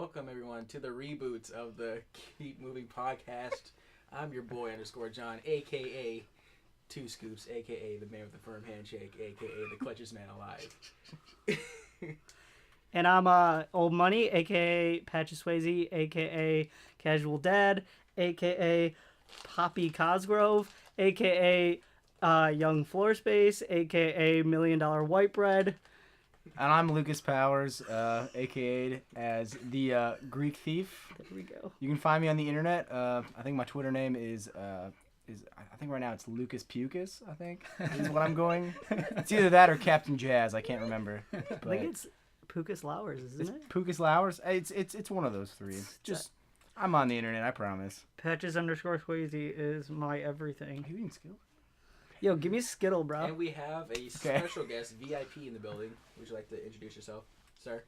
welcome everyone to the Reboot of the Keep Moving podcast. I'm your boy _John, aka Two Scoops, aka the man with the firm handshake, aka the clutchest man alive. And I'm Old Money, aka Patches Swayze, aka Casual Dad, aka Poppy Cosgrove, aka Young Floor Space, aka $1 Million White Bread. And I'm Lucas Powers, aka as the Greek Thief. There we go. You can find me on the internet. I think my Twitter name is I think right now it's Lucas Pucas. I think is what I'm going. It's either that or Captain Jazz. I can't remember. I think it's Pukas Lowers, isn't it? Pucas Lowers. It's one of those three. Just I'm on the internet. I promise. Patches _Swayze is my everything. Are you eating Skittles? Yo, give me a Skittle, bro. And we have a special guest, VIP, in the building. Would you like to introduce yourself, sir?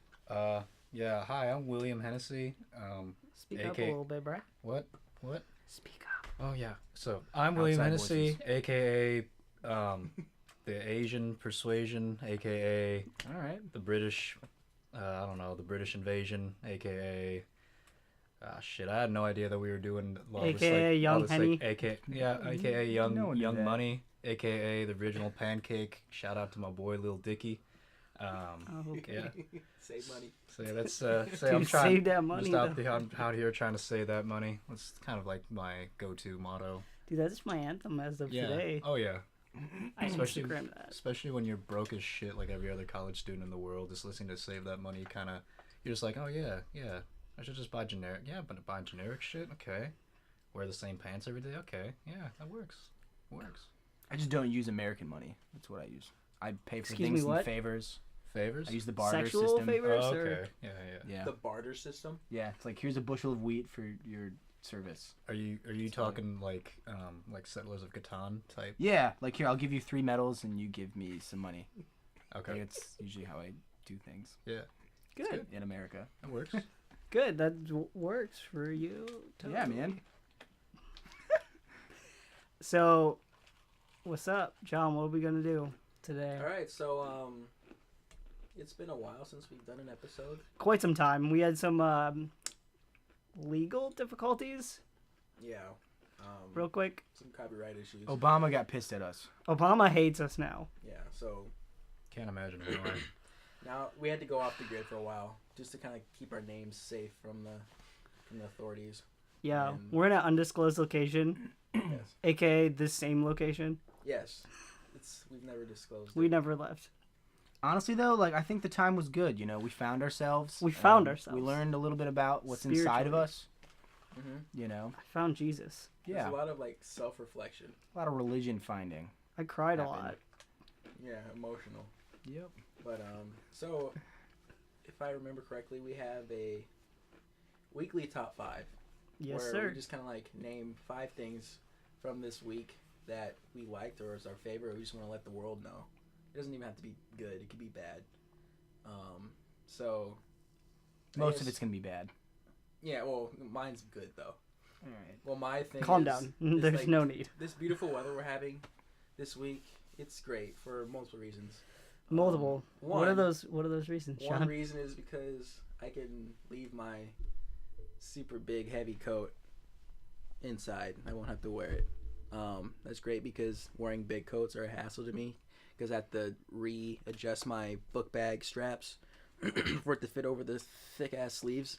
Yeah. Hi, I'm William Hennessy. Speak up a little bit, bro. What? Speak up. Oh yeah. So I'm William Hennessy, aka the Asian Persuasion, aka All right. the British. I don't know, the British Invasion, aka. Shit, I had no idea that we were doing all this, AKA like, Young all this, Henny. like, AKA No one knew Young that. Money, aka the original Pancake. Shout out to my boy Lil Dicky. Okay. Yeah. Save money. So yeah, that's say Dude, I'm trying. save that money, I'm out here trying to save that money. That's kind of like my go-to motto. Dude, that's my anthem as of Yeah. today. Oh yeah. I Especially- Instagram that. Especially when you're broke as shit, like every other college student in the world, just listening to Save That Money, you're just like, oh yeah, I should just buy generic. Yeah, but buy generic shit. Okay. Wear the same pants every day. Okay. Yeah, that works. I just don't use American money. That's what I use. I pay for Excuse things me, in what? favors. Favors. I use the barter Sexual system. favors? Oh, Or- okay. Yeah. Yeah. The barter system. Yeah. It's like here's a bushel of wheat for your service. Are you talking like Settlers of Catan type? Yeah. Like here, I'll give you 3 medals and you give me some money. Okay. Like, it's usually how I do things Yeah, Good. in America. that works. Good. That works for you. Yeah, man. So, what's up, John? What are we gonna do today? All right, so it's been a while since we've done an episode. Quite some time. We had some legal difficulties. Yeah. Real quick, Some copyright issues. Obama got pissed at us. Obama hates us now. Yeah. So Can't imagine why. now we had to go off the grid for a while just to kind of keep our names safe from the authorities. Yeah, And- we're in an undisclosed location, Yes. aka the same location. Yes. We've never disclosed. We it. never left. Honestly, though, like I think the time was good. You know, we found ourselves. We found ourselves. We learned a little bit about what's inside of Spiritually. us. Mm-hmm. You know, I found Jesus. There's yeah, a lot of like self-reflection. a lot of religion finding. I cried a Happened. lot. Yeah, emotional. Yep. But so if I remember correctly, we have a weekly top 5. Yes, where sir. we just kind of like name 5 things from this week that we liked or is our favorite. Or we just want to let the world know. It doesn't even have to be good. It could be bad. So I Most guess- of it's gonna be bad. Yeah, well, mine's good though. All right. Well, my thing. Calm is, down. is, There's like, no need. This beautiful weather we're having this week. It's great for multiple reasons. Multiple. What are one- those reasons, One Sean? reason is because I can leave my super big heavy coat inside. I won't have to wear it. That's great because wearing big coats are a hassle to me because I have to readjust my book bag straps for it to fit over the thick ass sleeves.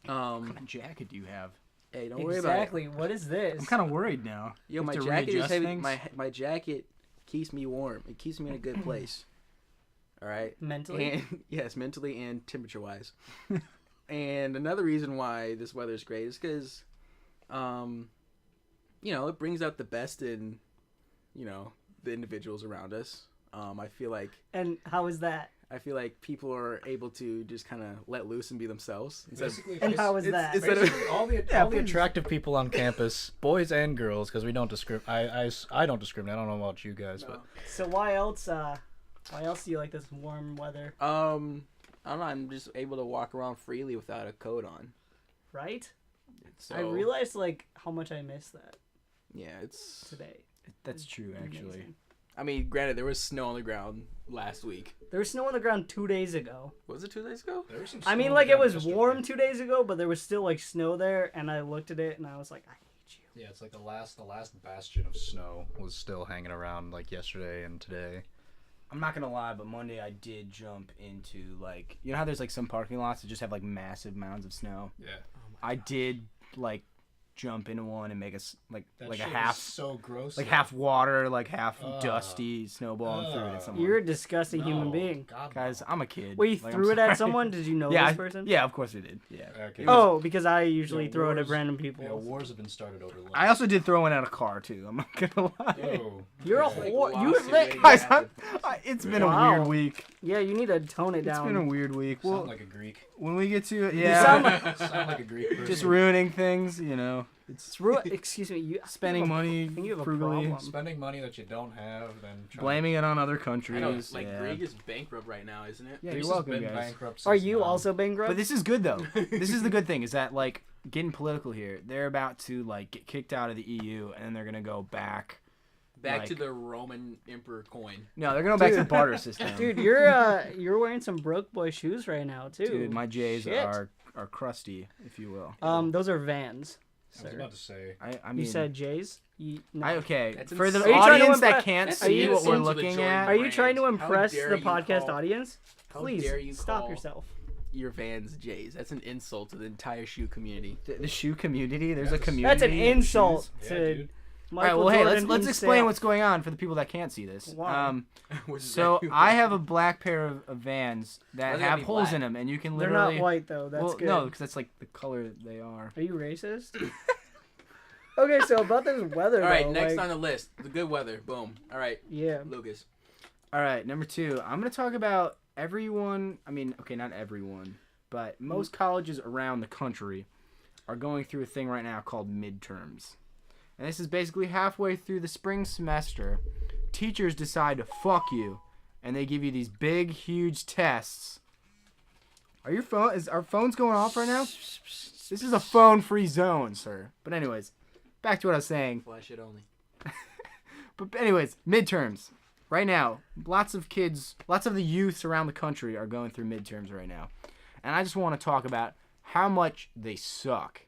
What kind of jacket do you have? Hey, don't worry about it. Exactly. What is this? I'm kind of worried now. Yo, You my have to jacket is readjust heavy. things? My jacket keeps me warm. It keeps me in a good place. All right. Mentally. And yes, mentally and temperature wise. And another reason why this weather is great is because, it brings out the best in, the individuals around us. I feel like And how is that? people are able to just kind of let loose and be themselves. Basically, And how is that? Instead of, basically all the please. attractive people on campus, boys and girls, because we don't discriminate. I don't discriminate. I don't know about you guys, No. So why else do you like this warm weather? I don't know. I'm just able to walk around freely without a coat on. Right? So, I realized how much I miss that Yeah, it's today. That's true, actually. Amazing. I mean, granted, there was snow on the ground last week. There was snow on the ground 2 days ago. Was it 2 days ago? There was some I mean, snow like, it down was yesterday. warm 2 days ago, but there was still, like, snow there, and I looked at it, and I was like, I hate you. Yeah, it's like the last bastion of snow was still hanging around like yesterday and today. I'm not gonna lie, but Monday I did jump into, like, you know how there's like some parking lots that just have like massive mounds of snow. Yeah. I did like jump into one and make like That a shit half, was so gross. like half water, like half dusty snowball and threw it at someone. You're a disgusting human No, being. God, Guys, no. I'm a kid. Wait, you Like, threw I'm it at sorry. someone? Did you know Yeah, this person? yeah, of course we did. Yeah. Okay. Oh, because I usually Yeah, throw it at wars- random people. Yeah, wars have been started over. Lunch. I also did throw one at a car too. I'm not gonna lie. Oh, You're a okay. whore. Like, You lawsuit let, waiting Guys, to happen. it's been a Wow. weird week. yeah, you need to tone it It's down. been a weird week. Sound Well, like a Greek. when we get to it, You yeah, sound like- Sound like a Greek person. just ruining things, you know. It's excuse me. You Spending money think you have a frugally, problem. Spending money that you don't have, then trying blaming it on other I countries. know, like, yeah. Greg is bankrupt right now, isn't it? Yeah, Greece you're has welcome, been guys. bankrupt Are since you now. also bankrupt? But this is good though. This is the good thing is that like getting political here. They're about to like get kicked out of the EU and then they're gonna go back. Back to Like- the Roman emperor coin. No, they're gonna go back to the Dude. barter system. Dude, you're wearing some broke boy shoes right now too. Dude, my J's Shit. are crusty, if you will. Those are Vans. I was Sir. about to say. I mean, You said J's. No. okay. That's For the insane. Are you trying to audience that impress- can't That's see what we're insult to the looking Jordan at, Are you trying to brand. How impress dare the you podcast call- audience? How Please dare you stop call yourself. your Vans J's? That's an insult to the entire shoe community. the shoe community. There's a That's- community. That's an of insult shoes. Yeah, to dude. All right, Michael well, hey, Jordan let's explain himself. what's going on for the people that can't see this. Why? Which is So very- I have a black pair of Vans Why that they gotta have be holes black? in them, and you can They're literally. not white though. That's well, good. no, because that's like the color they are. Are you racist? Okay, so about this weather. All right, though, next like, on the list, the good weather. Boom. All right, Yeah. Lucas. All right, number 2. I'm gonna talk about everyone. I mean, okay, not everyone, but most colleges around the country are going through a thing right now called midterms. And this is basically halfway through the spring semester. Teachers decide to fuck you, and they give you these big, huge tests. Is our phones going off right now? This is a phone-free zone, sir. But anyways, back to what I was saying. Flash it only. But anyways, midterms. Right now, lots of the youths around the country are going through midterms right now. And I just want to talk about how much they suck.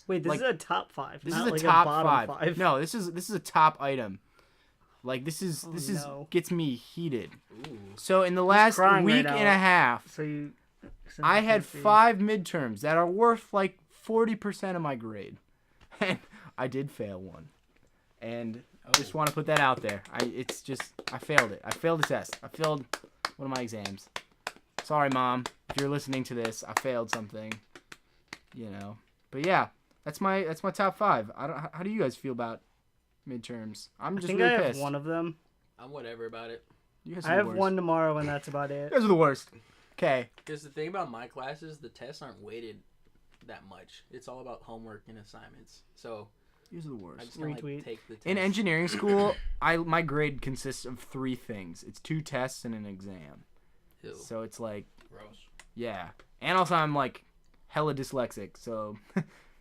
Wait, this Like, is a top 5. This not is a like top a bottom 5. No, this is a top item. Like this is no. gets me heated. Ooh. So in the last crying week right and now. a half, So you. I had 5 midterms that are worth like 40% of my grade. And I did fail one. And I just want to put that out there. I failed it. I failed the test. I failed one of my exams. Sorry, Mom, if you're listening to this, I failed something. You know. But yeah, that's my top 5. How do you guys feel about midterms? I'm I just think really I have pissed. one of them. I'm whatever about it. You guys I are the have worst. one tomorrow, and that's about You it. guys are the worst. Okay. Because the thing about my classes, the tests aren't weighted that much. It's all about homework and assignments. So You guys are the I worst. just kind of Retweet. like take the test. In engineering school, my grade consists of 3 things. It's 2 tests and an exam. Ew. So it's like, Gross. yeah. And also I'm like hella dyslexic, so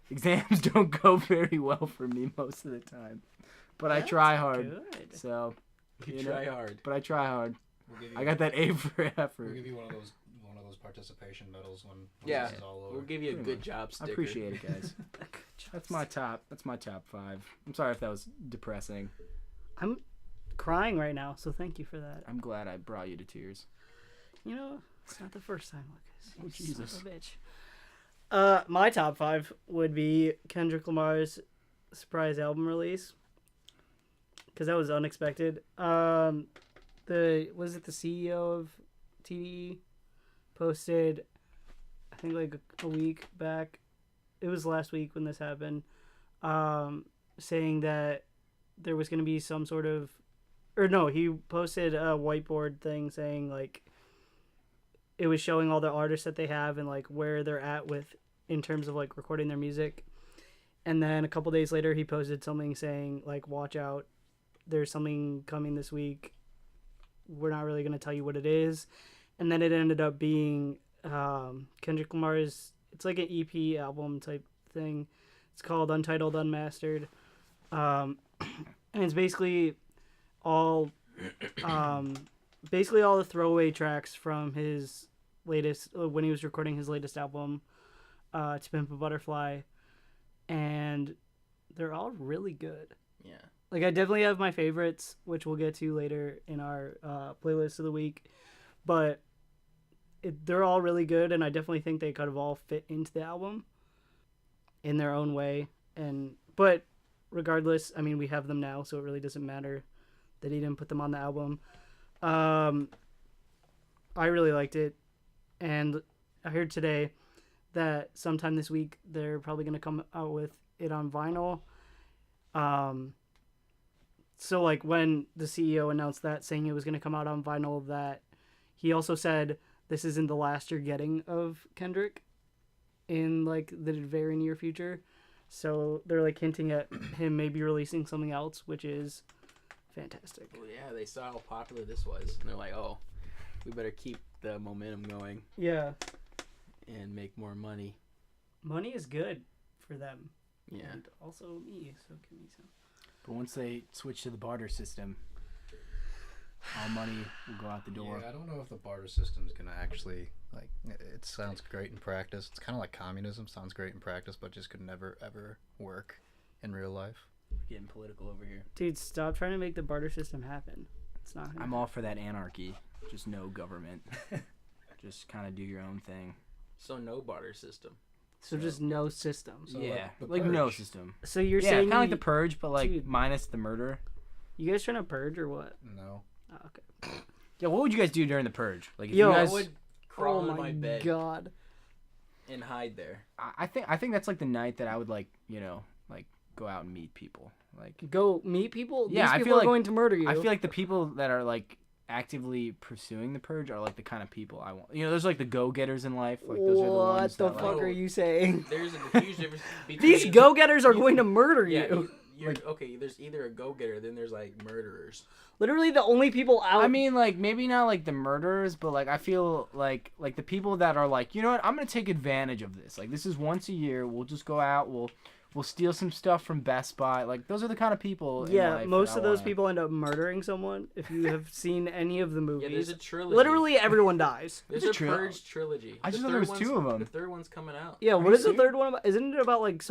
exams don't go very well for me most of the time. But I That's try hard. Good. So, You know, try hard. but I try hard. We'll give you, I got that A for We'll effort. give you one of those participation medals when Yeah. this is all over. We'll give you a Pretty good much. job I sticker. appreciate it, guys. That's my top 5. I'm sorry if that was depressing. I'm crying right now, so thank you for that. I'm glad I brought you to tears. You know, it's not the first time, Lucas. Oh, You son Jesus. of a bitch. My top 5 would be Kendrick Lamar's surprise album release, because that was unexpected. Was it the CEO of TDE posted, I think like a week back, it was last week when this happened, saying that there was going to be some sort of, or no, he posted a whiteboard thing saying like it was showing all the artists that they have and like where they're at with in terms of like recording their music. And then a couple days later he posted something saying like, watch out, there's something coming this week, we're not really going to tell you what it is. And then it ended up being Kendrick Lamar's, it's like an EP album type thing. It's called Untitled Unmastered. And it's basically all basically all the throwaway tracks from his latest when he was recording his latest album, To Pimp a Butterfly, and they're all really good. Yeah. Like, I definitely have my favorites, which we'll get to later in our playlist of the week, but they're all really good, and I definitely think they could have all fit into the album in their own way. But regardless, I mean, we have them now, so it really doesn't matter that he didn't put them on the album. I really liked it, and I heard today that sometime this week they're probably going to come out with it on vinyl. So like when the CEO announced that, saying it was going to come out on vinyl, that he also said this isn't the last you're getting of Kendrick in like the very near future. So they're like hinting at him maybe releasing something else, which is fantastic. Well, yeah, they saw how popular this was, and they're like, "Oh, we better keep the momentum going Yeah, and make more money." money is good for them. Yeah. And also me, so give me some. But once they switch to the barter system, all money will go out the door. Yeah, I don't know if the barter system's gonna actually like. It sounds great in practice. It's kind of like communism. Sounds great in practice, but just could never ever work in real life. We're getting political over here. Dude, stop trying to make the barter system happen. It's not gonna I'm all for that anarchy. Just no government. Just kind of do your own thing. So no barter system. So just no system. So yeah, the like no purge. system. So you're Yeah, saying kind of like the purge, but like Dude. minus the murder. you guys trying to purge or what? No. Oh, okay. Yeah, what would you guys do during the purge? Like, if Yo, you I guys, would crawl Oh into my my bed god. and hide there. I think that's like the night that I would like like go out and meet people. Like, Go meet people? Yeah, These I people feel are like- going to murder you. I feel like the people that are like actively pursuing the purge are like the kind of people I want. There's like the go-getters in life. Like those are the what ones the that, fuck like, are you saying? There's a huge difference between These go-getters are going to murder Yeah, you. you're okay. There's either a go-getter, then there's like murderers. Literally the only people out. I mean, like, maybe not like the murderers, but like I feel like the people that are like, you know what, I'm gonna take advantage of this. Like, this is once a year. We'll just go out. We'll steal some stuff from Best Buy. Like, those are the kind of people. in yeah, life most that of I those wanna- people end up murdering someone. If you have seen any of the Yeah, there's movies, a trilogy. literally everyone dies. There's There's a a tril- Purge trilogy. I The just thought third there was one's- two of them. The third one's coming out. Yeah, Are what you is the serious? third one about? Isn't it about like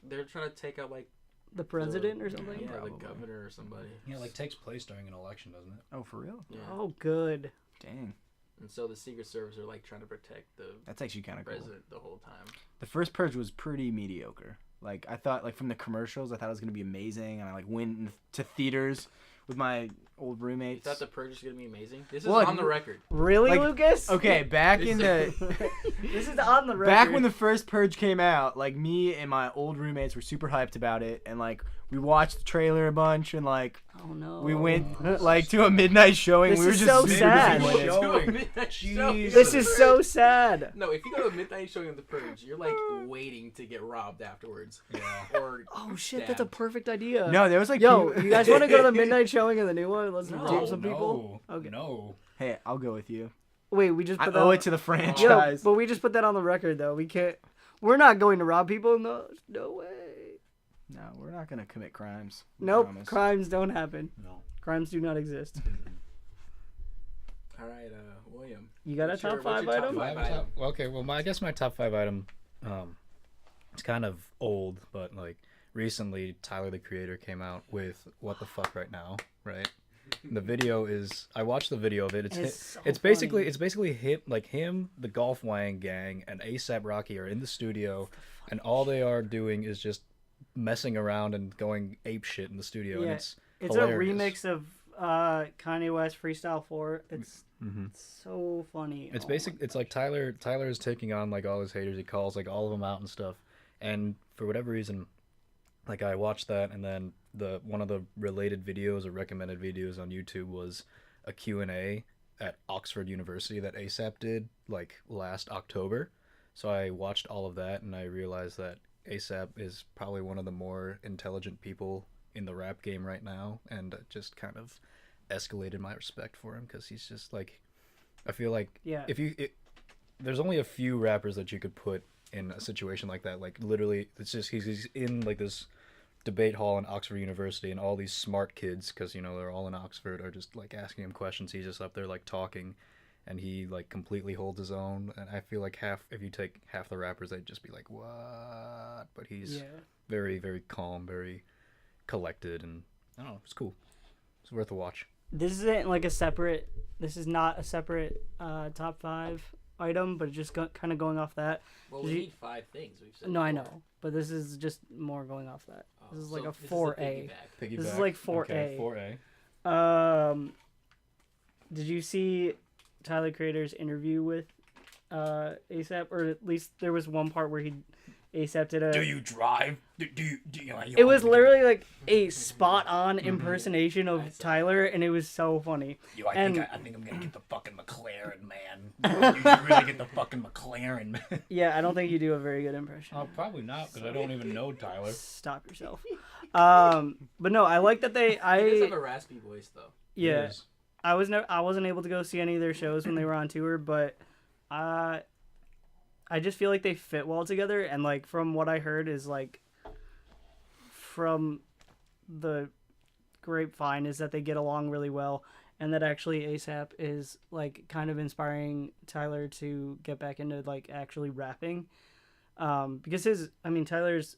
They're trying to take out like the president or something? yeah, Probably. the governor or somebody. Yeah, like takes place during an election, doesn't it? Oh, for real? Yeah. Oh, good. Dang, And so the Secret Service are like trying to protect the that's actually kind of cool. president the whole time. The first purge was pretty mediocre. Like, I thought, like, from the commercials, I thought it was gonna be amazing, and I like went to theaters with my old You roommates. thought the Purge was gonna be amazing? This is Well, on the record. Really, Like, Lucas? Okay, back in This- the This is on the record. back when the first purge came out, like, me and my old roommates were super hyped about it, and like we watched the trailer a bunch, and like Oh no. we went like to a midnight showing. This we were is just so super sad. disappointed. To a midnight showing. This is so sad. No, if you go to a midnight showing of the Purge, you're like waiting to get robbed afterwards. Yeah. Or Oh shit, that's a stabbed. perfect idea. No, there was like Yo, people- you guys want to go to the midnight showing of the new one? Let's No, rape some people. Okay. No. Hey, I'll go with you. Wait, we just I put that. owe on... it to the Yo, franchise. but we just put that on the record though. We can't. We're not going to rob people. No way. No, we're not gonna commit crimes. we Nope. promise. Crimes don't happen. No. Crimes do not exist. all right, William. You got a What's your- top what's five your top item? Do I five have a top- item? well, okay, well, I guess my top 5 item, it's kind of old, but like recently, Tyler the Creator came out with "What the Fuck Right Now," right? The video is I watched the video of it. It's It's so basically funny. him, the Golf Wang gang, and ASAP Rocky are in the studio, and all they are doing is just messing around and going ape shit in the studio, and Yeah, it's It's hilarious. a remix of Kanye West Freestyle 4. It's so funny. It's Oh basic. my It's like Tyler is taking on like all his haters. He calls like all of them out and stuff. And for whatever reason, like I watched that, and then one of the related videos or recommended videos on YouTube was a Q&A at Oxford University that ASAP did like last October. So I watched all of that, and I realized that ASAP is probably one of the more intelligent people in the rap game right now, and just kind of escalated my respect for him, because he's just like, I feel like Yeah. there's only a few rappers that you could put in a situation like that. Like literally, it's just he's in like this debate hall in Oxford University, and all these smart kids, because they're all in Oxford, are just like asking him questions. He's just up there like talking, and he like completely holds his own. And I feel like if you take half the rappers, they'd just be like, what? But he's very, very calm, very collected, and I don't know, it's cool. It's worth a watch. This isn't like a separate. This is not a separate top 5 item, but just kind of going off that. Well, we need 5 things. We've said no, before. I know, but this is just more going off that. Oh, This is like so a this 4A. Piggyback. This is like 4A. Okay, 4A. Did you see Tyler Creator's interview with ASAP? Or at least there was one part where ASAP did a. Do you drive? Do you it was literally like a spot on impersonation of Tyler, and it was so funny. I think I'm gonna get the fucking McLaren, man. You really get the fucking McLaren, man. Yeah, I don't think you do a very good impression. Oh, probably not, because I don't even know Tyler. Stop yourself. But no, I like that He does have a raspy voice, though. Yeah, I wasn't able to go see any of their shows when they were on tour, but I just feel like they fit well together, and like from what I heard is like from the grapevine is that they get along really well, and that actually ASAP is like kind of inspiring Tyler to get back into like actually rapping, because Tyler's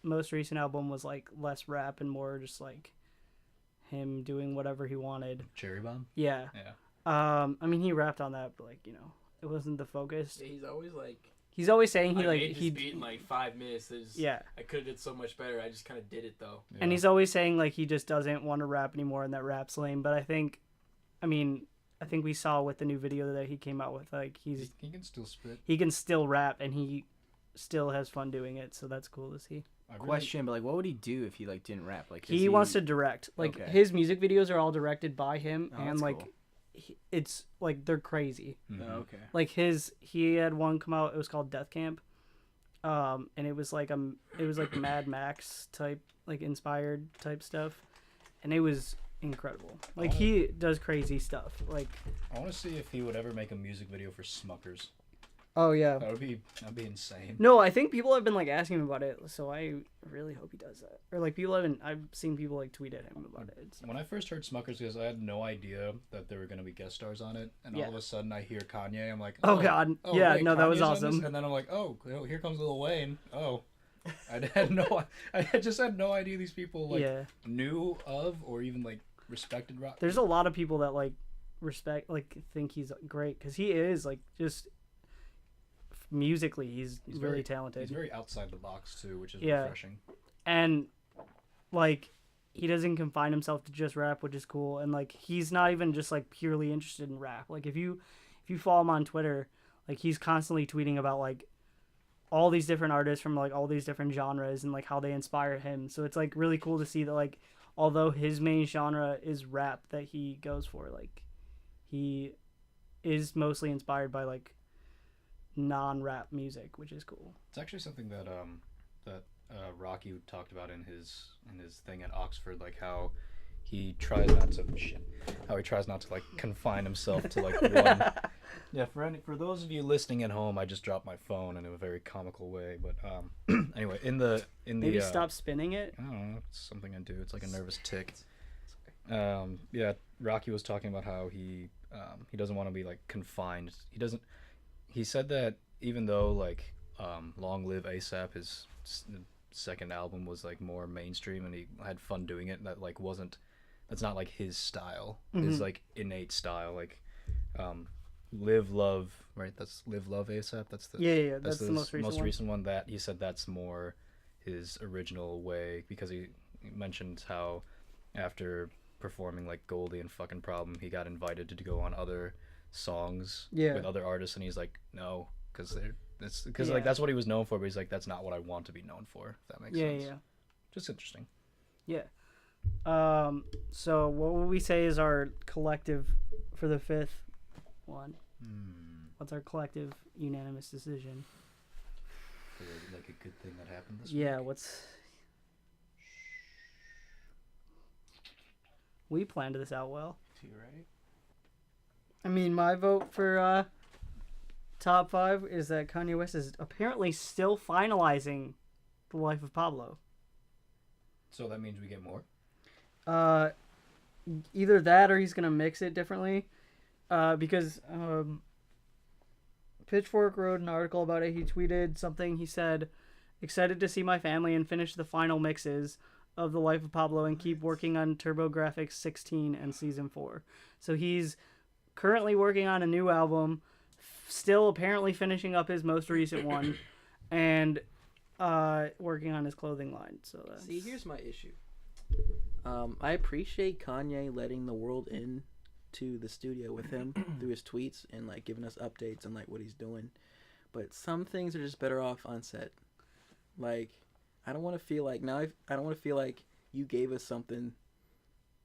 most recent album was like less rap and more just like him doing whatever he wanted. Cherry Bomb? Yeah. He rapped on that, but like, it wasn't the focus. Yeah, he's always like. He's always saying I made this beat in like 5 minutes. I could have did so much better. I just kind of did it though. Yeah. And he's always saying like he just doesn't want to rap anymore in that rap's lane. But I think we saw with the new video that he came out with, like he can still spit. He can still rap, and he still has fun doing it. So that's cool to see. Question, but like, what would he do if he like didn't rap? Like he wants to direct. Like his music videos are all directed by him, and like. Cool. It's like they're crazy. Mm-hmm. Oh, okay. Like he had one come out. It was called Death Camp, and it was like Mad Max type, like inspired type stuff, and it was incredible. Like he does crazy stuff. Like I want to see if he would ever make a music video for Smuckers. Oh yeah, that'd be insane. No, I think people have been like asking him about it, so I really hope he does that. Or like I've seen people like tweet at him about it. So. When I first heard Smuckers, because I had no idea that there were gonna be guest stars on it, and all of a sudden I hear Kanye, I'm like, oh god, yeah, no, that was awesome. And then I'm like, oh, here comes Lil Wayne. Oh, I just had no idea these people like knew of or even like respected rock. There's a lot of people that like respect, like think he's great because he is like just. Musically, he's really very talented. He's very outside the box too, which is refreshing. And like he doesn't confine himself to just rap, which is cool. And like he's not even just like purely interested in rap. Like if you follow him on Twitter, like he's constantly tweeting about like all these different artists from like all these different genres and like how they inspire him. So it's like really cool to see that like although his main genre is rap that he goes for, like he is mostly inspired by like non-rap music, which is cool. It's actually something that Rocky talked about in his thing at Oxford, like how he tries not to like confine himself to like one. Yeah, for those of you listening at home, I just dropped my phone in a very comical way, but anyway, in the maybe stop spinning it. I don't know, it's something I do. It's like a nervous tick. Yeah, Rocky was talking about how he doesn't want to be like confined. He said that even though like Long Live ASAP, his second album was like more mainstream and he had fun doing it, that's not like his style. His like innate style, like Live Love, right? That's Live Love ASAP. That's the that's the most recent one. That he said that's more his original way, because he mentioned how after performing like Goldie and Fucking Problem, he got invited to go on other songs with other artists, and he's like, no, because like that's what he was known for, but he's like, that's not what I want to be known for, if that makes sense. Just interesting. So what would we say is our collective for the fifth one? What's our collective unanimous decision? Like a good thing that happened this week? We planned this out well. Right? I mean, my vote for top 5 is that Kanye West is apparently still finalizing The Life of Pablo. So that means we get more. Either that or he's gonna mix it differently. Because Pitchfork wrote an article about it. He tweeted something. He said, "Excited to see my family and finish the final mixes of The Life of Pablo and keep working on TurboGrafx 16 and Season 4." So he's currently working on a new album, still apparently finishing up his most recent one, and working on his clothing line. So that's... See, here's my issue. I appreciate Kanye letting the world in to the studio with him through his tweets and like giving us updates on like what he's doing, but some things are just better off on set. Like, I don't want to feel like I don't want to feel like you gave us something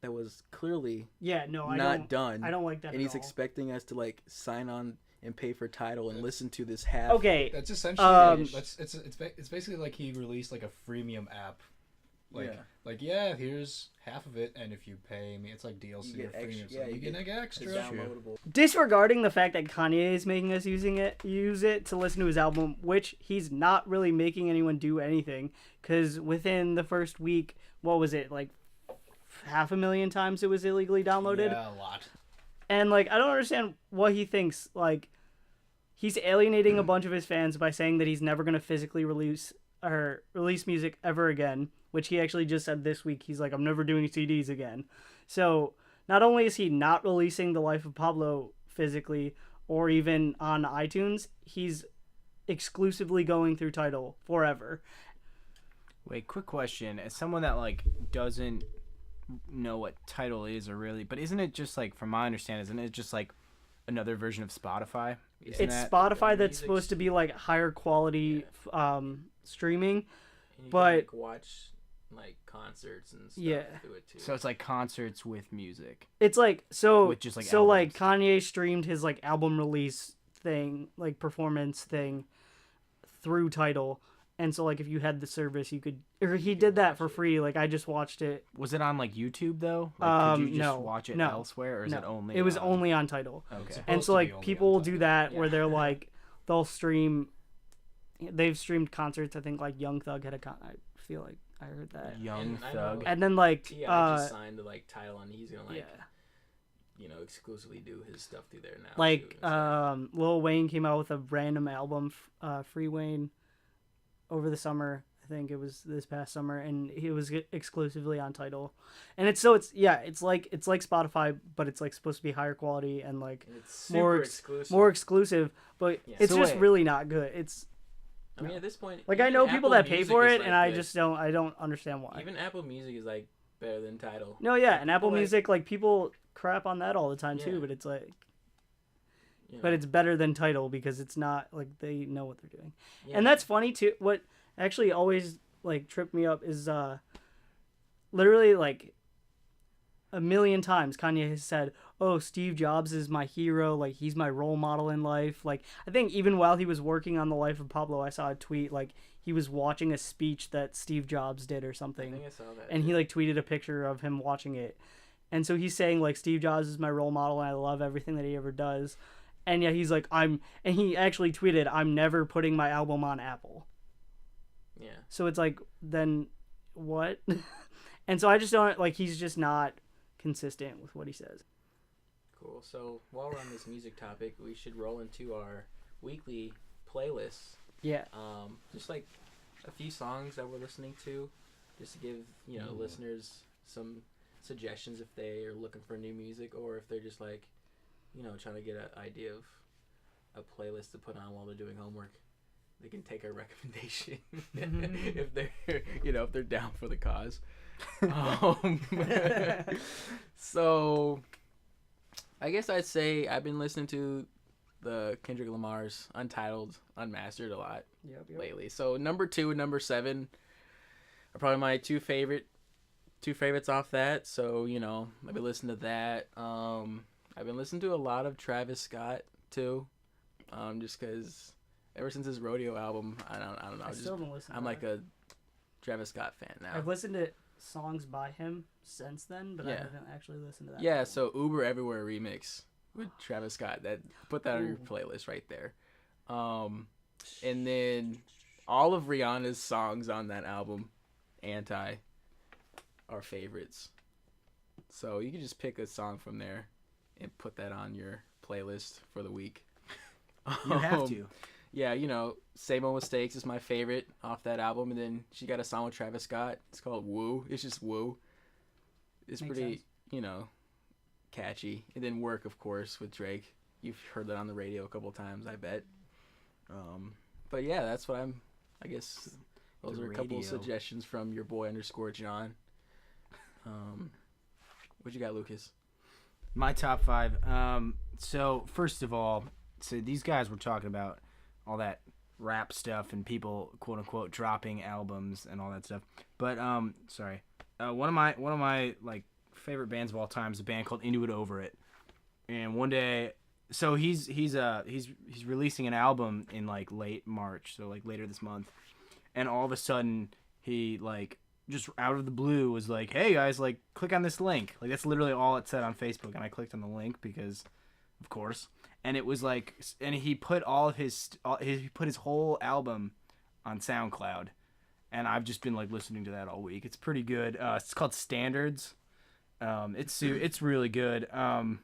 that was clearly not done. I don't like that. And he's expecting us to like sign on and pay for title and listen to this half. Okay, That's essentially it's basically like he released like a freemium app. Like here's half of it, and if you pay me, it's like DLC or premium. You get like extra. Downloadable. Disregarding the fact that Kanye is making us use it to listen to his album, which he's not really making anyone do anything, because within the first week, what was it, like 500,000 times it was illegally downloaded? Yeah, a lot. And like, I don't understand what he thinks. Like, he's alienating a bunch of his fans by saying that he's never gonna physically release music ever again, which he actually just said this week. He's like, I'm never doing CDs again. So not only is he not releasing The Life of Pablo physically or even on iTunes, he's exclusively going through Tidal forever. Wait, quick question. As someone that like doesn't know what Tidal is, or really, but isn't it just like, from my understanding, isn't it just like another version of Spotify? It's Spotify that's supposed to be like higher quality streaming, And you but can, like, watch like concerts and stuff through it too. So it's like concerts with music. it's like With just, like, like albums. Kanye streamed his like album release thing, like performance thing, through Tidal, and so like if you had the service, you could, or he did that for free. Like, I just watched it. Was it on like YouTube though? Like, could you just No, watch it no, elsewhere, or is no. it only? It was on... only on Tidal. Okay. And so like people will do that where they're like, they'll stream. They've streamed concerts. I think like Young Thug had a I feel like I heard that. Young And I Thug. know- And then like I just signed the like Tidal, and he's gonna like exclusively do his stuff through there now. like too, so. Lil Wayne came out with a random album, Free Wayne, over the summer. I think it was this past summer, and it was exclusively on Tidal. And it's like Spotify, but it's like supposed to be higher quality and like And it's more super exclusive. more exclusive, but Yeah. it's So just wait. really not good. It's I mean, at this point, like, I even know people Apple that pay Music for is, it, like, and I good. just don't understand why. Even Apple Music is like better than Tidal. No, yeah, and Apple People, like- Music, like, people crap on that all the time too, Yeah. but it's like, You but know? it's better than Tidal because it's not like they know what they're doing. Yeah. And that's funny too. What actually always like tripped me up is literally like a million times Kanye has said, "Oh, Steve Jobs is my hero, like he's my role model in life." Like, I think even while he was working on The Life of Pablo, I saw a tweet like he was watching a speech that Steve Jobs did or I something, think I saw that. and he like tweeted a picture of him watching it. And so he's saying like Steve Jobs is my role model and I love everything that he ever does. And yeah, he's like, and he actually tweeted, "I'm never putting my album on Apple." Yeah. So it's like, then what? And so I just don't, like, he's just not consistent with what he says. Cool. So while we're on this music topic, we should roll into our weekly playlists. Yeah. Just like a few songs that we're listening to, just to give listeners some suggestions if they are looking for new music, or if they're just like, trying to get an idea of a playlist to put on while they're doing homework. They can take our recommendation if they're down for the cause. So I guess I'd say I've been listening to the Kendrick Lamar's Untitled, Unmastered a lot lately. So number 2 and number 7 are probably my two favorites off that. So I've been listening to that. I've been listening to a lot of Travis Scott too, just because ever since his Rodeo album, I don't know. I still haven't listened to I'm like that. a Travis Scott fan now. I've listened to songs by him since then, but I Yeah. haven't actually listened to that. Yeah, album. so Uber Everywhere remix with Travis Scott. Put that on your playlist right there. And then all of Rihanna's songs on that album, Anti, our favorites. So you can just pick a song from there and put that on your playlist for the week. You have to. Yeah, Same Old Mistakes is my favorite off that album. And then she got a song with Travis Scott. It's called Woo. It's just Woo. It's Makes pretty, catchy. And then Work, of course, with Drake. You've heard that on the radio a couple times, I bet. But yeah, that's what I guess those are a couple of suggestions from your boy _John. What you got, Lucas? My top 5. So first of all, these guys were talking about all that rap stuff and people quote unquote dropping albums and all that stuff. But one of my like favorite bands of all time is a band called Into It Over It. And one day, so he's releasing an album in like late March, so like later this month. And all of a sudden he like just out of the blue was like, "Hey guys, like click on this link." Like that's literally all it said on Facebook, and I clicked on the link because of course. And it was like, and he put he put his whole album on SoundCloud, and I've just been like listening to that all week. It's pretty good. It's called Standards. It's really good. I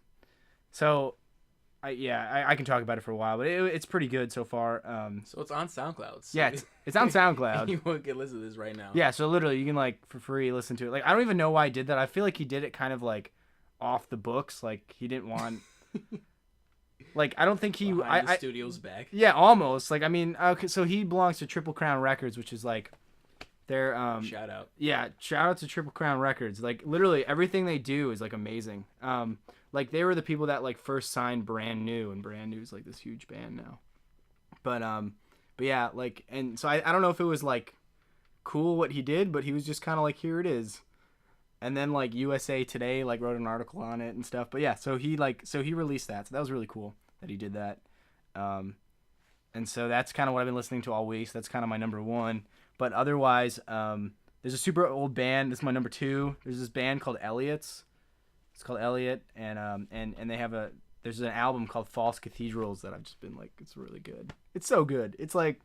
can talk about it for a while, but it's pretty good so far. So it's on SoundCloud. So yeah, it's on SoundCloud. Anyone can listen to this right now. Yeah, so literally you can like for free listen to it. Like I don't even know why he did that. I feel like he did it kind of like off the books. Like he didn't want. Like I don't think he. The studio's back. Yeah, almost. Like I mean, okay, so he belongs to Triple Crown Records, which is like their shout out. Yeah, shout out to Triple Crown Records. Like literally everything they do is like amazing. Like they were the people that like first signed Brand New, and Brand New is like this huge band now. But yeah, like, and so I don't know if it was like cool what he did, but he was just kind of like, here it is. And then like USA Today like wrote an article on it and stuff. But yeah, so he released that. So that was really cool that he did that. And so that's kind of what I've been listening to all week. So that's kind of my number 1. But otherwise, there's a super old band. This is my number 2. There's this band called Elliot's. It's called Elliot, and they have there's an album called False Cathedrals that I've just been like, it's really good. It's so good. It's like,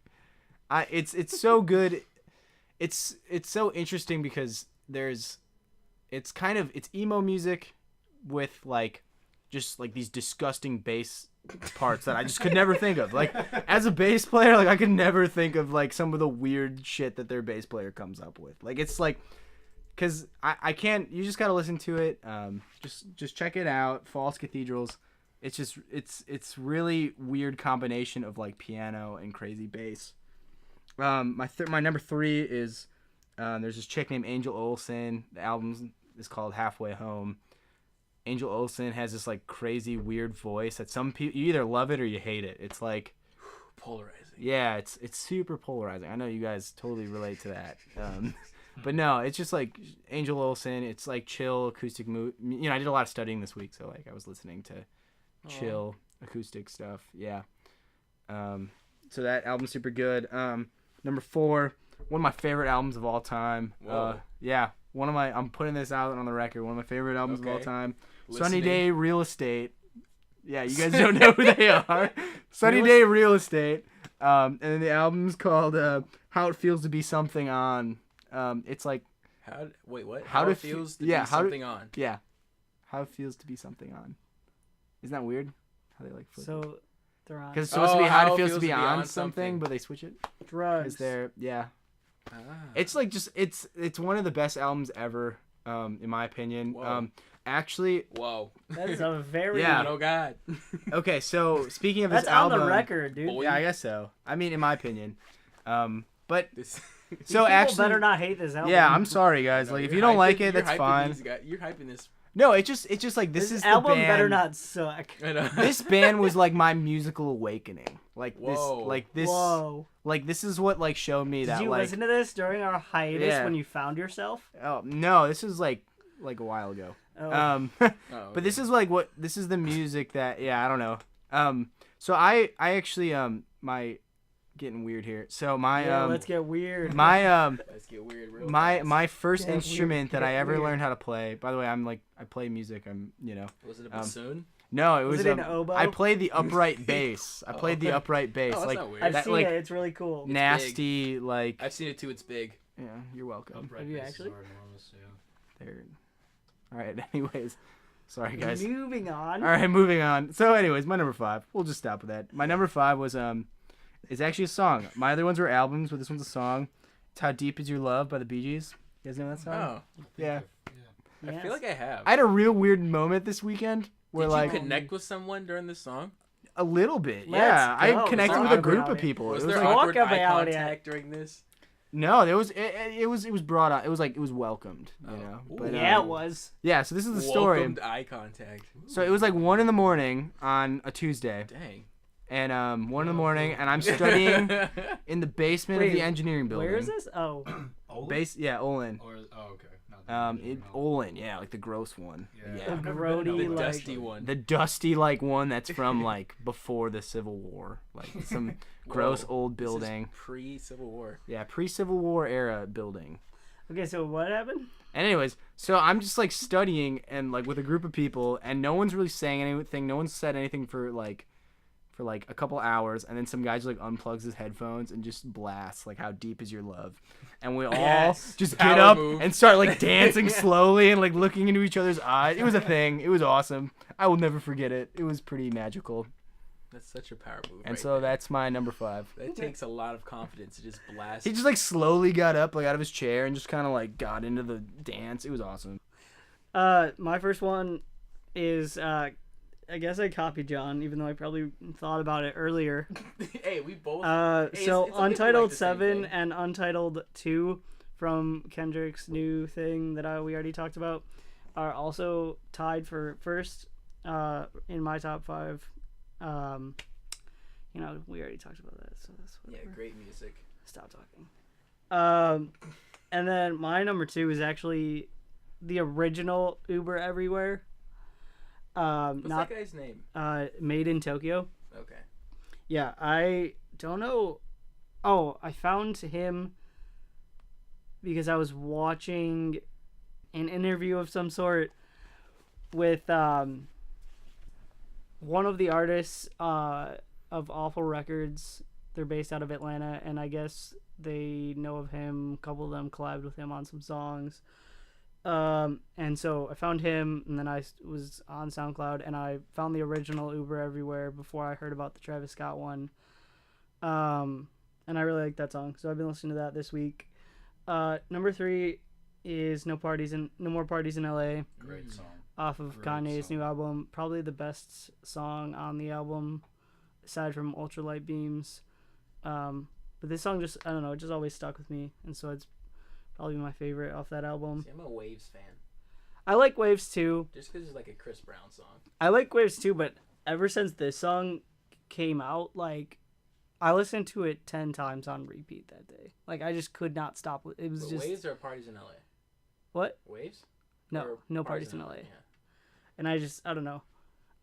it's so good. It's so interesting because it's emo music with like just like these disgusting bass parts that I just could never think of. Like as a bass player, like I could never think of like some of the weird shit that their bass player comes up with. Like it's like, cause I can't. You just gotta listen to it. Just check it out. False Cathedrals. It's just it's really weird combination of like piano and crazy bass. My number 3 is there's this chick named Angel Olsen. The album is called Halfway Home. Angel Olsen has this like crazy weird voice that some people, you either love it or you hate it. It's like polarizing. Yeah, it's super polarizing. I know you guys totally relate to that. But no, it's just like Angel Olsen. It's like chill acoustic I did a lot of studying this week, so like I was listening to chill acoustic stuff. Yeah. So that album's super good. Number 4, one of my favorite albums of all time. Yeah. I'm putting this out on the record. One of my favorite albums of all time. Sunny Day Real Estate. Yeah, you guys don't know who they are. Sunny Day Real Estate. And then the album's called How It Feels to Be Something On. It's like what? How it feels to be something on. Yeah. How it feels to be something on. Isn't that weird? How they like flip it? So they're on. Because it's supposed to be how it feels to be on something, but they switch it. Drugs. Yeah. It's like just it's one of the best albums ever, in my opinion. Whoa. Actually, whoa, that's a very oh god. Okay, so speaking of this that's album, on the record, dude. Yeah, I guess so. I mean, in my opinion, but This... so actually, better not hate this album. Yeah, I'm sorry, guys. Like, if you don't like it, that's fine. You're hyping this. No, it's just like this is album the band. better not suck. This band was like my musical awakening. Like this, Whoa. Like this is what like showed me that. Did you like, listen to this during our hiatus when you found yourself? Oh no, this is like a while ago. Oh. But this is like this is the music that I don't know. So I actually my getting weird here. So my let's get weird. My let's get weird real my first Get instrument weird, that I get ever weird. learned how to play. By the way, I play music. Was it a bassoon? No, it Was was it an oboe? I played the upright bass. I played the upright bass. Oh, that's like not weird. I've that, seen like, it. It's really cool. nasty like. I've seen it too. It's big. Yeah, you're welcome. Have you actually? They're... All right. Anyways, sorry guys. Moving on. All right, moving on. So, anyways, my number 5. We'll just stop with that. My number 5 was is actually a song. My other ones were albums, but this one's a song. It's "How Deep Is Your Love" by the Bee Gees. You guys know that song? Oh, Yeah. I feel like I have. I had a real weird moment this weekend where Did like you connect with someone during this song? a little bit. Let's Yeah, go. I connected Talk with a group about of it. people. Was It was there like, awkward Talk eye about it. contact during this? no, there was it was brought up. It was like it was welcomed, you know. Ooh. But Yeah, it was. yeah, so this is the story. Welcomed eye contact. So it was like 1 a.m. on a Tuesday. Dang. And 1 a.m. and I'm studying in the basement of Wait, the engineering building. Where is this? Oh. Olin. Oh, okay. Not the Olin, yeah, like the gross one. The I've never been grody, to The one, like- dusty actually. one. The dusty like one that's from like before the Civil War, like some gross Whoa. old This is building. pre-Civil War. Yeah, pre-Civil War era building. Okay, so what happened? And anyways, so I'm just like studying and like with a group of people, and no one's really saying anything. No one's said anything for like a couple hours, and then some guy just like unplugs his headphones and just blasts like "How Deep Is Your Love," and we all Yes. just Power get up move. and start like dancing slowly and like looking into each other's eyes. It was a thing. It was awesome. I will never forget it. It was pretty magical. That's such a power move. And right so there. that's my number 5. That takes a lot of confidence to just blast. He just like slowly got up like out of his chair and just kind of like got into the dance. It was awesome. My first one is I guess I copied John, even though I probably thought about it earlier. Hey, we both. So Hey, it's okay if we like Untitled the same 7 thing. and Untitled 2 from Kendrick's new thing that we already talked about are also tied for first in my top 5. You know, we already talked about that, so that's Yeah, whatever. great music. Stop talking. And then my number 2 is actually the original Uber Everywhere. What's Not that guy's name? Made in Tokyo. Okay. Yeah, I don't know. Oh, I found him because I was watching an interview of some sort with one of the artists of Awful Records. They're based out of Atlanta, and I guess they know of him. A couple of them collabed with him on some songs. And so I found him, and then I was on SoundCloud, and I found the original Uber Everywhere before I heard about the Travis Scott one. And I really like that song, so I've been listening to that this week. Number 3 is No More Parties in LA Great song. off of Great Kanye's song. new album. Probably the best song on the album, aside from Ultralight Beams. But this song just, I don't know, it just always stuck with me, and so it's probably my favorite off that album. See, I'm a Waves fan. I like Waves too. Just because it's like a Chris Brown song. I like Waves too, but ever since this song came out, like, I listened to it 10 times on repeat that day. Like, I just could not stop. It was But just... Waves or Parties in LA? What? Waves? No, Or no Parties in LA. Yeah. And I don't know.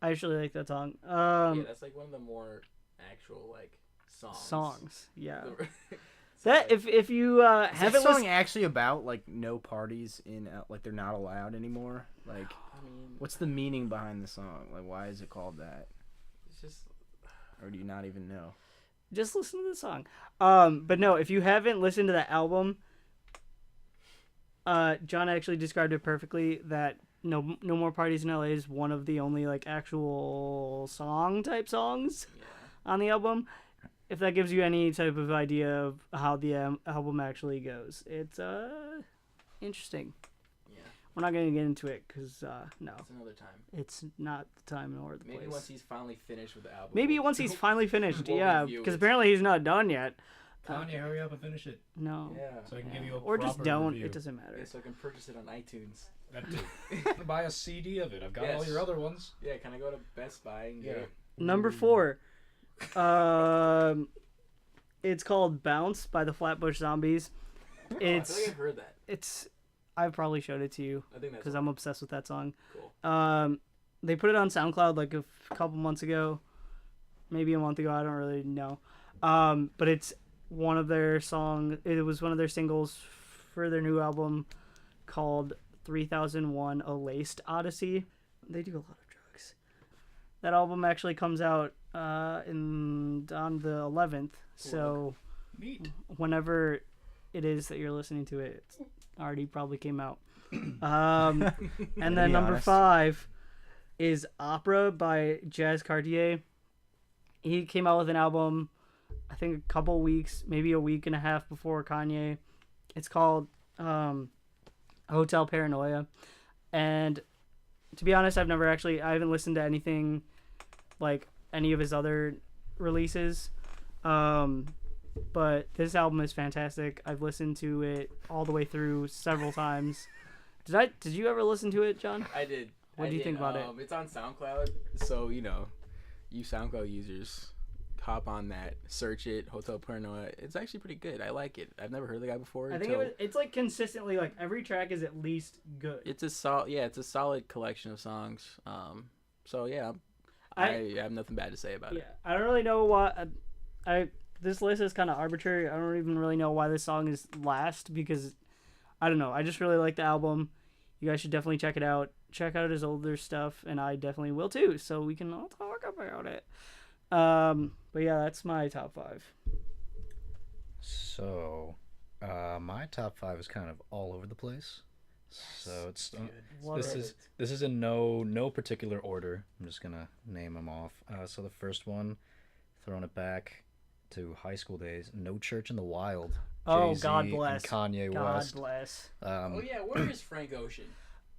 I actually like that song. Yeah, that's like one of the more actual, like, songs. Yeah. So, That, like, if you Is that haven't song listened... actually about like no parties in like they're not allowed anymore? Like, I mean, what's the meaning behind the song? Like, why is it called that? it's just... Or do you not even know? Just listen to the song. But no, if you haven't listened to that album, John actually described it perfectly. That No More Parties in LA is one of the only like actual song type songs Yeah. on the album. If that gives you any type of idea of how the album actually goes, it's interesting. Yeah. We're not gonna get into it because no, It's another time. it's not the time nor the Maybe place. once he's finally finished with the album. Maybe we'll- once he's finally finished, we'll yeah, review because it. apparently he's not done yet. Kanye, hurry up and finish it No. Yeah. so I can Yeah. give you a Or just proper don't. review. It doesn't matter. Yeah, so I can purchase it on iTunes. That too. Buy a CD of it. I've got all Yes. your other ones. Yeah, can I go to Best Buy and get Yeah. it? Number 4. It's called Bounce by the Flatbush Zombies. Oh, I feel like It's I've heard that. I probably showed it to you I think that's because I'm obsessed with that song. cool. They put it on SoundCloud like a couple months ago, maybe a month ago. I don't really know. But it's one of their songs. It was one of their singles for their new album called 3001: A Laced Odyssey. They do a lot of drugs. That album actually comes out on the 11th. So Neat. whenever it is that you're listening to it, it's already probably came out. And then be number honest. 5 is Opera by Jazz Cartier. He came out with an album, I think a couple weeks, maybe a week and a half before Kanye. It's called Hotel Paranoia. And to be honest, I haven't listened to anything like any of his other releases. But this album is fantastic. I've listened to it all the way through several times. Did you ever listen to it, John? I did. What do you think about it? It's on SoundCloud, so you SoundCloud users hop on that, search it, Hotel Paranoia. It's actually pretty good. I like it. I've never heard the guy before. I think it's like consistently like every track is at least good. It's a solid collection of songs. So yeah, I have nothing bad to say about it. I don't really know why. This list is kind of arbitrary. I don't even really know why this song is last because I don't know. I just really like the album. You guys should definitely check it out. Check out his older stuff, and I definitely will too. So we can all talk about it. But yeah, that's my top 5. So, my top 5 is kind of all over the place. So it's this is in no particular order. I'm just gonna name them off. So the first one, throwing it back to high school days, No Church in the Wild. Oh, Jay-Z God bless. and Kanye God West. bless. Oh yeah, where is Frank Ocean?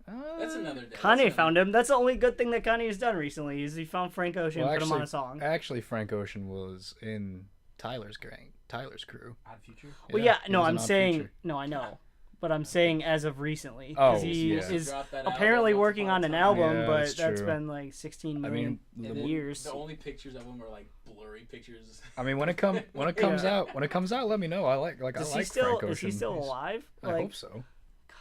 That's another day. Kanye found him. That's the only good thing that Kanye has done recently is he found Frank Ocean and Well, put him on a song. Actually, Frank Ocean was in Tyler's crew. Odd Future. Well, yeah, he no, was I'm in Odd saying, Future. no, I know. But I'm saying as of recently. Oh, Because he yeah. is Dropped that apparently album working on once an upon a time. album, Yeah, but that's that's true. been like 16 I million mean, And then years. the only pictures of him are like blurry pictures. I mean, when it comes out, let me know. I like Frank Ocean. Is he still alive? I hope so.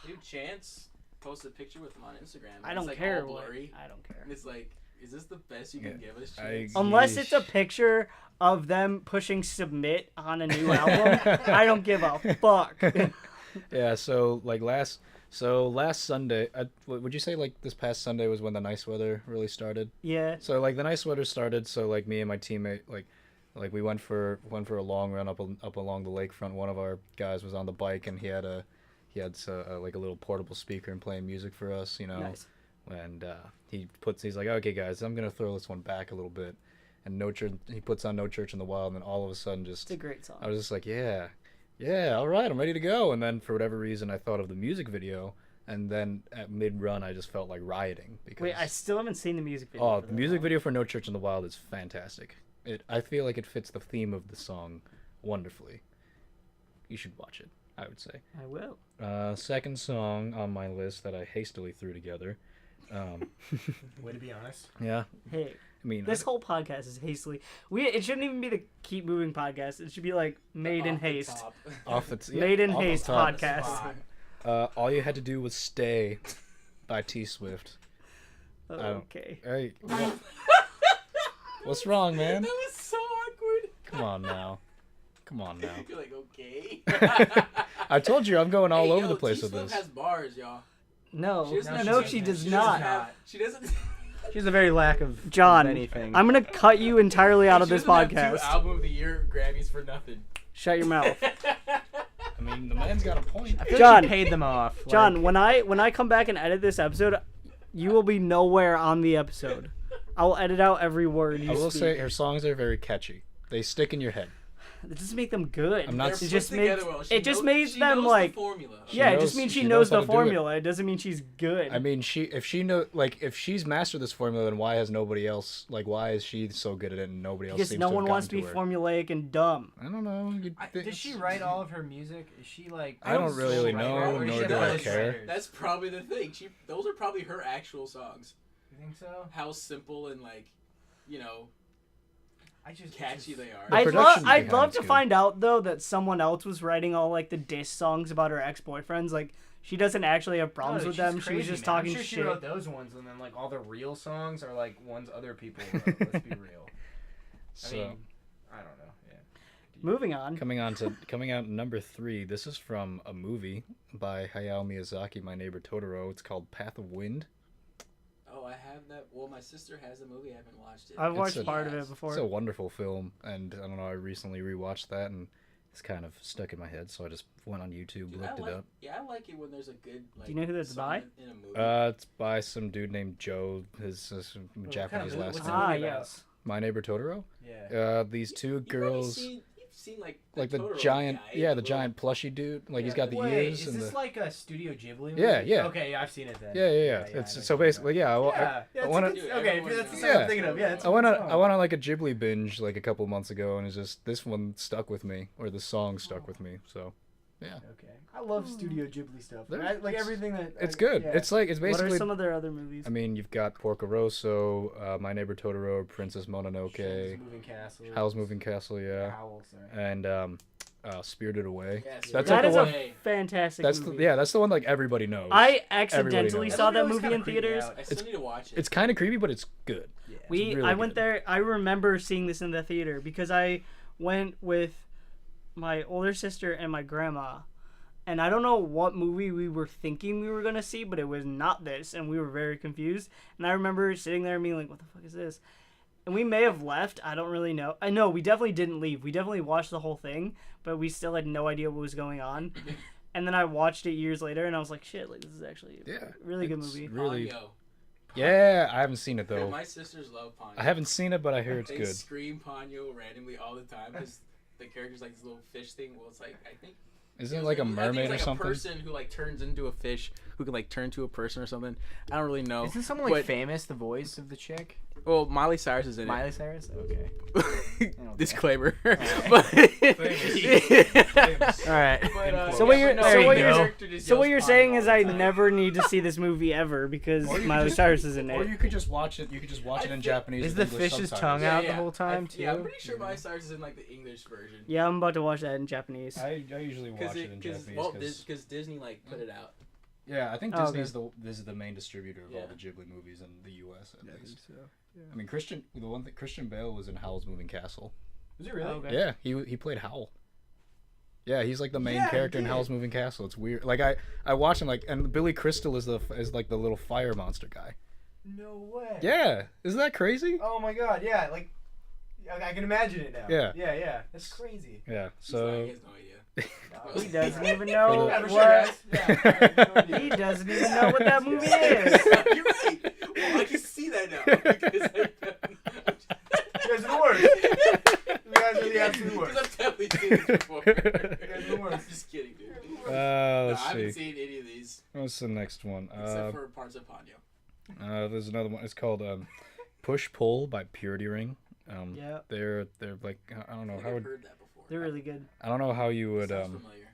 Dude, Chance posted a picture with him on Instagram. I It's, don't like, care. all blurry. I don't care. And it's like, is this the best you can Yeah. give us, I- Chance? Unless it's a Yeesh. picture of them pushing submit on a new album, I don't give a fuck. Yeah. So last Sunday, would you say like this past Sunday was when the nice weather really started? Yeah. So like the nice weather started. So like me and my teammate like we went for a long run up along the lakefront. One of our guys was on the bike and he had like a little portable speaker and playing music for us, Nice. And he's like, okay guys, I'm gonna throw this one back a little bit, and he puts on No Church in the Wild, and then all of a sudden It's a great song. I was just like, yeah, all right, I'm ready to go. And then for whatever reason, I thought of the music video, and then at mid-run, I just felt like rioting because. Wait, I still haven't seen the music video. Oh, for the that music song. video for No Church in the Wild is fantastic. I feel like it fits the theme of the song wonderfully. You should watch it, I would say. I will. Second song on my list that I hastily threw together. Way to be honest. Yeah, Hey, I mean, this whole podcast is hastily. It shouldn't even be the Keep Moving podcast. It should be like Made in Off the Haste. top. off the yeah, Made in off the Haste top. podcast. All you had to do was stay by T Swift. Okay. Hey, what's wrong, man? That was so awkward. Come on now. You're like, okay. I told you I'm going all Hey, over yo, the place with T-Swift this. has bars, y'all. No, She doesn't have- no, she does not. She doesn't. She's a very lack of John, anything. I'm gonna cut you entirely out of She this doesn't have 2 podcast. album of the year Grammys for nothing. Shut your mouth, I mean, the man's got a point. I feel John. like she paid them off. John. When I come back and edit this episode, you will be nowhere on the episode. I will edit out every word you I will speak. say her songs are very catchy. They stick in your head. It doesn't make them good. I'm not- They're It just put together makes well. She it just knows- makes she them knows like the formula. yeah. It knows- just means she she knows knows how the to do it. formula. It doesn't mean she's good. I mean, if she's mastered this formula, then why has nobody else? Like, why is she so good at it and nobody else? because seems no to have one wants to be gotten her? formulaic and dumb. I don't know. Does she write all of her music? Is she like? I don't really know, Or is nor she do one I of those care. writers? That's probably the thing. Those are probably her actual songs. You think so? How simple and like, catchy they are. I'd production love behind to it's good. find out though that someone else was writing all like the diss songs about her ex-boyfriends. Like she doesn't actually have problems No, with she's them. She was crazy, just man. talking I'm sure she shit. wrote those ones, and then like all the real songs are like ones other people wrote. Let's be real. I So mean, I don't know. Yeah. Moving on. coming out number 3. This is from a movie by Hayao Miyazaki, My Neighbor Totoro. It's called Path of Wind. Oh, I have that. Well, my sister has the movie. I haven't watched it. I've watched a- part of it Yes. before. It's a wonderful film, and I don't know. I recently rewatched that, and it's kind of stuck in my head, so I just went on YouTube, Dude, looked it up. Yeah, I like it when there's a good. Like, Do you know who that's song by? In a movie. It's by some dude named Joe. His Japanese last What's name. the movie yeah. about? My Neighbor Totoro. Yeah. These two You've girls, you've seen like the Totoro giant, guy, the little- giant plushy dude. Like he's got the Wait, ears is and this the. like a Studio Ghibli movie? Yeah, yeah. Okay, yeah, I've seen it then. Yeah. I know It's what so you're basically, talking yeah. about. I it's wanna- a good- Dude, okay, everyone that's the knows song I'm Yeah. thinking of. Yeah, it's I went a on good I song. went on like a Ghibli binge like a couple months ago, and it's just this one stuck with me, or the song stuck with me. So, yeah, Okay. I love Studio Ghibli stuff. There- Like everything that. it's good. Yeah. It's like it's What are basically. some of their other movies? I mean, you've got Porco Rosso, My Neighbor Totoro, Princess Show's Mononoke, Moving Castle. Howl's Moving Castle, yeah, Howl, sorry. and Spirited Away. Yes, That's that like is the a one. fantastic That's movie. that's the one like everybody knows. I accidentally knows. saw that movie always movie in kinda creeped me theaters. out. I still need to watch it. It's kind of creepy, but it's good. Yeah. We really I went good. there. I remember seeing this in the theater because I went with my older sister and my grandma, and I don't know what movie we were thinking we were gonna see, but it was not this, and we were very confused. And I remember sitting there and being like, "What the fuck is this?" And we may have left. I don't really know. I know we definitely didn't leave. We definitely watched the whole thing, but we still had no idea what was going on. And then I watched it years later, and I was like, "Shit! Like this is actually a really good it's movie." Really, Ponyo. yeah. I haven't seen it Dude, though. my sisters love Ponyo. I haven't seen it, but I hear it's They good. scream Ponyo randomly all the time because the character's like this little fish thing. Well, it's like I think. Isn't it like a I think mermaid it's or like something? A person who like turns into a fish who can like turn to a person or something. I don't really know. Isn't someone like But- famous, the voice of the chick? Well, Miley Cyrus is in Miley Cyrus? Okay. it. Disclaimer. Alright. But Alright. So what you're- so what you're saying is I never need to see this movie ever because Or you could Miley just- Cyrus is in Or it. you could just watch it. You could just watch it in Japanese. Is with the English fish's subtitles. tongue out the whole time, Yeah, I'm too? pretty sure Miley Cyrus is in like the English version. Yeah, I'm about to watch that in Japanese. I usually watch it in Japanese Because Disney like put it out. yeah, I think Oh, okay. Disney is the main distributor of all Yeah. the Ghibli movies in the U.S. at least. so. I mean, Christian Bale was in Howl's Moving Castle. Is it really? Okay. Yeah, he played Howl. Yeah, he's like the main Yeah, he character in did. Howl's Moving Castle. It's weird. Like I watch him like, and Billy Crystal is like the little fire monster guy. No way. Yeah, isn't that crazy? Oh my god, yeah, like I can imagine it now. Yeah. Yeah. That's crazy. Yeah. He So has no idea. He doesn't even know I'm sure what. Yeah. He doesn't even know what that movie is. You're right. Well, I can see that now. Because You guys are the worst. You guys are the absolute Because worst. I've definitely seen this before. You guys are the I'm worst. just kidding, dude. No, let's I haven't see. seen any of these What's the next one? except for parts of Ponyo. There's another one. It's called Push Pull by Purity Ring. Yeah, They're like I don't know I think how I've would heard that before. they're really good. I don't know how you would Sounds familiar.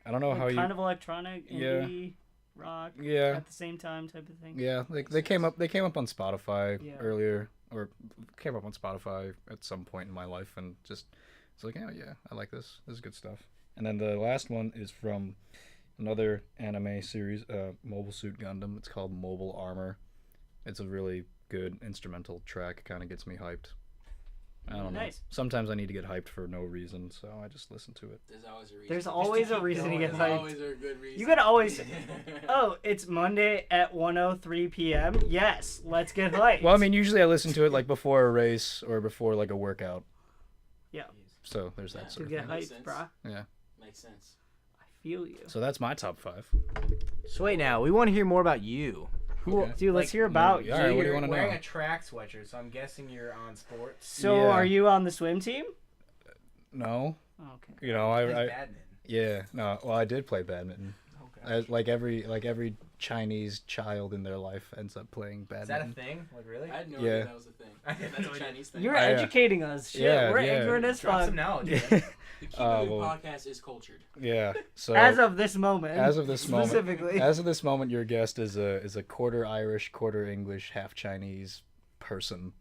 I don't know Like how you kind of electronic, Yeah. indie, rock yeah at the same time type of thing. yeah like they came up on Spotify Yeah. earlier, or came up on Spotify at some point in my life, and just it's like, oh yeah, I like this is good stuff. And then the last one is from another anime series, Mobile Suit Gundam. It's called Mobile Armor. It's a really good instrumental track. Kind of gets me hyped. I don't know. Nice. Sometimes I need to get hyped for no reason, so I just listen to it. There's always a reason. There's always a reason to get There's hyped. always a good reason. You could always. Oh, it's Monday at 1:03 p.m. Yes, let's get hyped. Well, I mean, usually I listen to it like before a race or before like a workout. Yeah. So there's that Yeah. to sort of get thing. Makes hyped, sense. brah. Yeah. Makes sense. I feel you. So that's my top 5. So wait now, we want to hear more about you. Okay. Dude, let's Like, hear about All right, you. what do you want to wearing know? a track sweatshirt, so I'm guessing you're on sports. So, Yeah. are you on the swim team? No, Oh, okay. you know, Plays I badminton. yeah, no. Well, I did play badminton. Okay. Like every Chinese child in their life ends up playing Is that a badminton. thing? Like really? I had no Yeah. idea that was a thing. I had That's no a idea. Chinese thing. You're I, educating us. Shit, yeah, we're yeah. ignorant as Drop fuck. some knowledge. Man. The Keep Oh, Moving well. podcast is cultured. Yeah. So As of this moment. specifically, Specifically. as of this moment, your guest is a quarter Irish, quarter English, half Chinese person.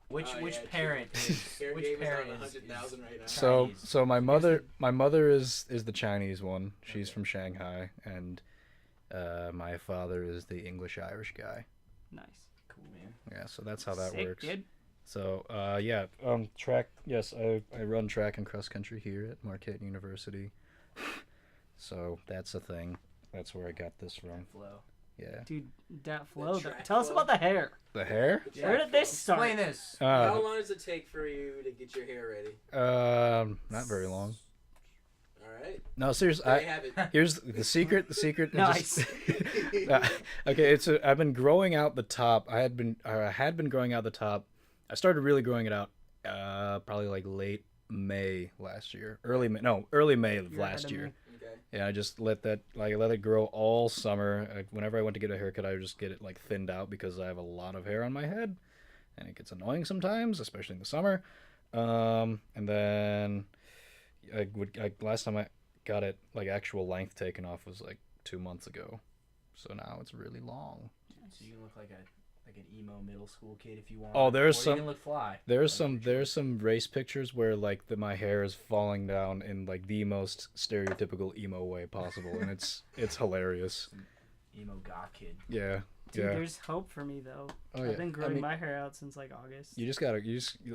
Which Oh, which yeah, true. parent is Air which game is parent on is 100,000 right now. So Chinese. so my mother is the Chinese one. She's from Shanghai, and my father is the English Irish guy. Nice. cool, man. Yeah, so that's how that Sick, works. Dude. So yeah, track. Yes, I run track and cross country here at Marquette University. So that's a thing. That's where I got this from. Flow. Yeah. Dude, that flow. track Tell us flow. about the hair. The hair? Where did this start? Explain this. How long does it take for you to get your hair ready? Not very long. right. No, seriously. There you have it. Here's the secret. The secret. is Nice. Okay, I've been growing out the top. I had been growing out the top. I started really growing it out probably like late May last year. Early May of You're last ahead of year. me. Okay. Yeah, I just let it grow all summer. Whenever I went to get a haircut, I would just get it like thinned out because I have a lot of hair on my head, and it gets annoying sometimes, especially in the summer. And then last time I got it like actual length taken off was like 2 months ago, so now it's really long. So you can look like an emo middle school kid if you want. Oh, there's or some- You can look fly. There's some race pictures where like my hair is falling down in like the most stereotypical emo way possible, and it's hilarious. Emo goth kid. Yeah, Dude, yeah. there's hope for me though. Oh yeah. I've been growing I mean, my hair out since like August.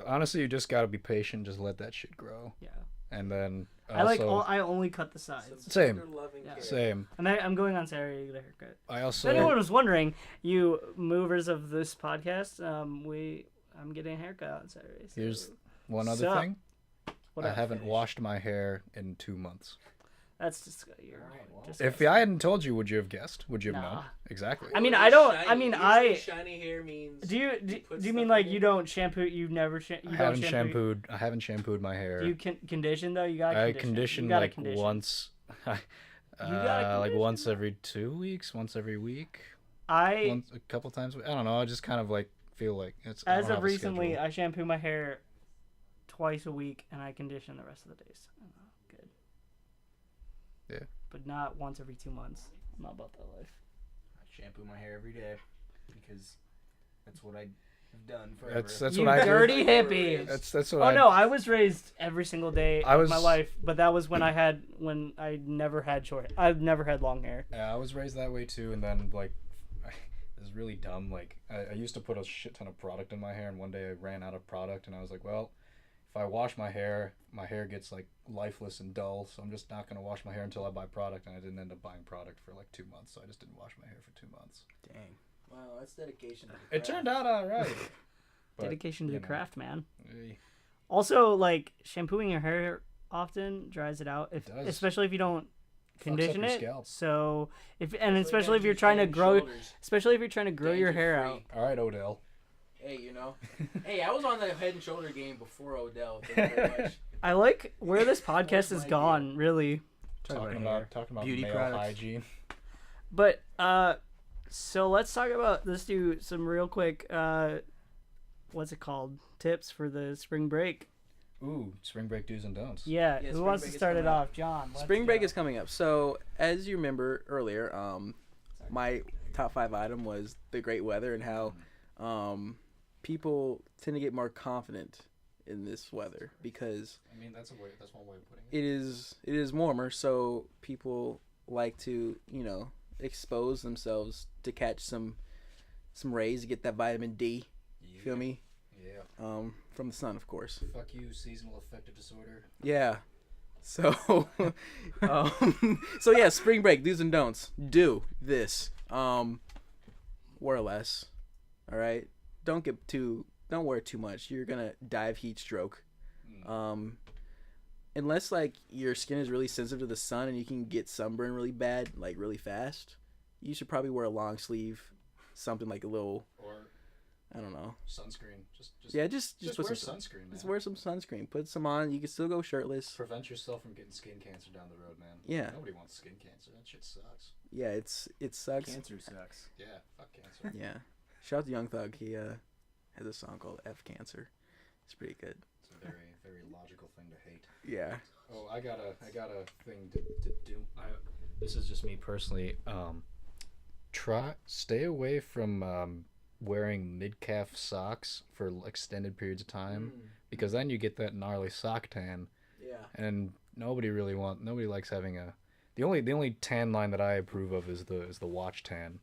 honestly, you just gotta be patient. Just let that shit grow, Yeah. and then I only cut the sides. Same. Loving Yeah. care. same. And I'm going on Saturday to get a haircut. I If also anyone was wondering, you movers of this podcast, I'm getting a haircut on Saturday. So Here's one other Sup? thing. what I up? haven't washed my hair in 2 months. That's just you're Alright, well. disgusting. If I hadn't told you, would you have guessed? Would you have Nah. known? Exactly. I mean, I don't. Shiny- I mean, usually shiny hair means. Do you put do you mean stuff like in you it? don't shampoo? You never you I don't haven't shampoo. I haven't shampooed my hair. Do you condition though? You got I condition. condition You gotta like condition. once. gotta Like condition, once though. every 2 weeks, once every week, I a couple times. I don't know. I just kind of like feel like it's. I as don't of have a recently, schedule. I shampoo my hair twice a week, and I condition the rest of the days. I don't know, good. Yeah. But not once every 2 months. I'm not about that life. I shampoo my hair every day because that's what I've done forever. That's You what I dirty did. hippie. That's what Oh I. no, I was raised every single day I of my was- life, but that was when I never had short. I've never had long hair. Yeah, I was raised that way too, and then like, it was really dumb. Like, I used to put a shit ton of product in my hair, and one day I ran out of product, and I was like, well, if I wash my hair gets like lifeless and dull, so I'm just not gonna wash my hair until I buy product, and I didn't end up buying product for like 2 months, so I just didn't wash my hair for 2 months. Dang. Wow, that's dedication. to the It turned out alright. Dedication to you the know. craft, man. Eh, Also, like shampooing your hair often dries it out, It does. especially if you don't condition your it. scalp. So craft. especially if you're trying to grow, especially if you're trying to grow your hair out. All right, Odell. Hey, hey, I was on the Head and Shoulder game before Odell. Thank you very much. I like where this podcast Where's has my gone, really. Talking hair. about Beauty male products. hygiene. But so let's do some real quick what's it called? Tips for the spring break. Ooh, spring break do's and don'ts. Yeah, Yeah, who spring wants break to is start it coming up. off? John. let's Spring break go. is coming up. So, as you remember earlier, my top 5 item was the great weather and how people tend to get more confident in this weather because I mean, that's one way of putting it is warmer, so people like to expose themselves to catch some rays to get that vitamin D. Yeah. Feel me? Yeah. From the sun, of course. Fuck you, seasonal affective disorder. Yeah. So, so yeah, spring break do's and don'ts. Do this. Wear less. All right. Don't wear too much. You're gonna die of heat stroke. Unless like your skin is really sensitive to the sun and you can get sunburn really bad, like really fast, you should probably wear a long sleeve, something like a little. Or I don't know. sunscreen. Just Just wear put some sunscreen, man. Just wear some sunscreen. Put some on. You can still go shirtless. Prevent yourself from getting skin cancer down the road, man. Yeah. Nobody wants skin cancer. That shit sucks. Yeah, it sucks. Cancer sucks. Yeah, fuck cancer. Yeah. Shout out to Young Thug. He has a song called F Cancer. It's pretty good. It's a very, very logical thing to hate. Yeah. Oh, I got a thing to do. This is just me personally. Stay away from wearing mid-calf socks for extended periods of time because then you get that gnarly sock tan, Yeah. and nobody likes having the only tan line that I approve of is the watch tan,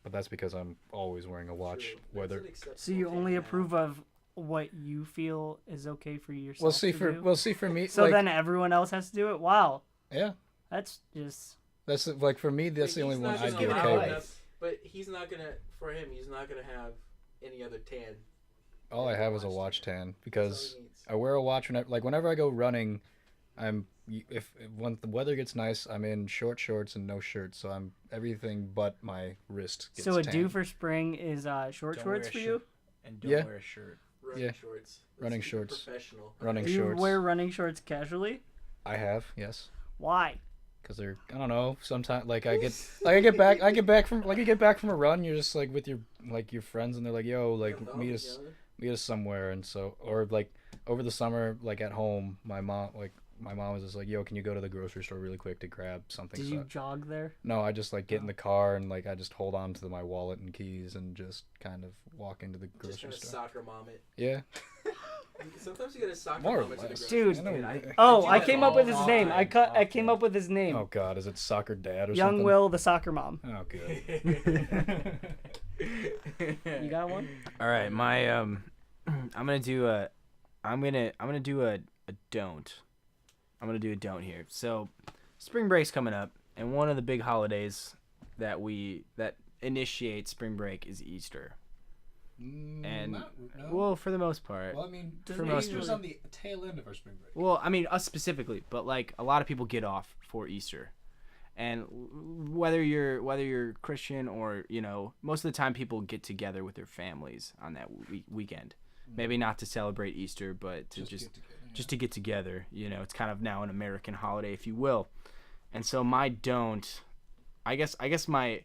but that's because I'm always wearing a watch. Whether So you only approve of what you feel is okay for yourself. we'll see to do? for me. So like, then everyone else has to do it. Wow, yeah, that's just. that's like for me. That's the only one I'd be gonna okay have with. But he's not gonna. For him, he's not gonna have any other tan. All I have is a watch tan because That's all he needs. I wear a watch whenever I go running. When the weather gets nice, I'm in short shorts and no shirt, so I'm everything but my wrist gets So a tan. do for spring is short Don't shorts wear a for shirt. you? And don't Yeah. wear a shirt. Running Yeah. shorts. Running Let's keep it shorts. Professional. Running Do you shorts. wear running shorts casually? I have, yes. Why? Because they're, I don't know, sometimes like I get back from a run, you're just like with your friends and they're like, yo, like meet us somewhere, and so, or like over the summer, like at home, my mom was just like, yo, can you go to the grocery store really quick to grab something? Did you jog there? No, I just like get in the car and like I just hold on to my wallet and keys and just kind of walk into the grocery Just store. soccer mom it. Yeah. Sometimes you get a soccer More or mom it to the less. grocery Dude. store. Oh, do I that came up with his all name. the I time. came up with his name. Oh God, is it soccer dad or Young something? Will, the soccer mom. Oh good. You got one? All right, my I'm gonna do a don't. I'm gonna do a don't here. So, spring break's coming up, and one of the big holidays that initiate spring break is Easter. And well, for the most part. Well, I mean, For most most Easter's people- on the tail end of our spring break. Well, I mean us specifically, but like a lot of people get off for Easter, and whether you're Christian or most of the time people get together with their families on that weekend. Maybe not to celebrate Easter, but to just to get together. It's kind of now an American holiday, if you will. And so my don't, I guess my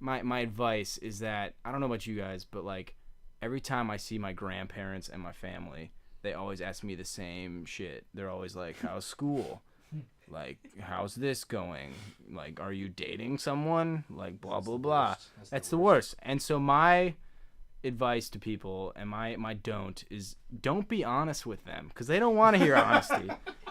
advice is that, I don't know about you guys, but like every time I see my grandparents and my family, they always ask me the same shit. They're always like, how's school? Like, how's this going? Like, are you dating someone? Like, blah, blah, blah. That's the worst. And so my advice to people and my don't is, don't be honest with them, because they don't want to hear honesty.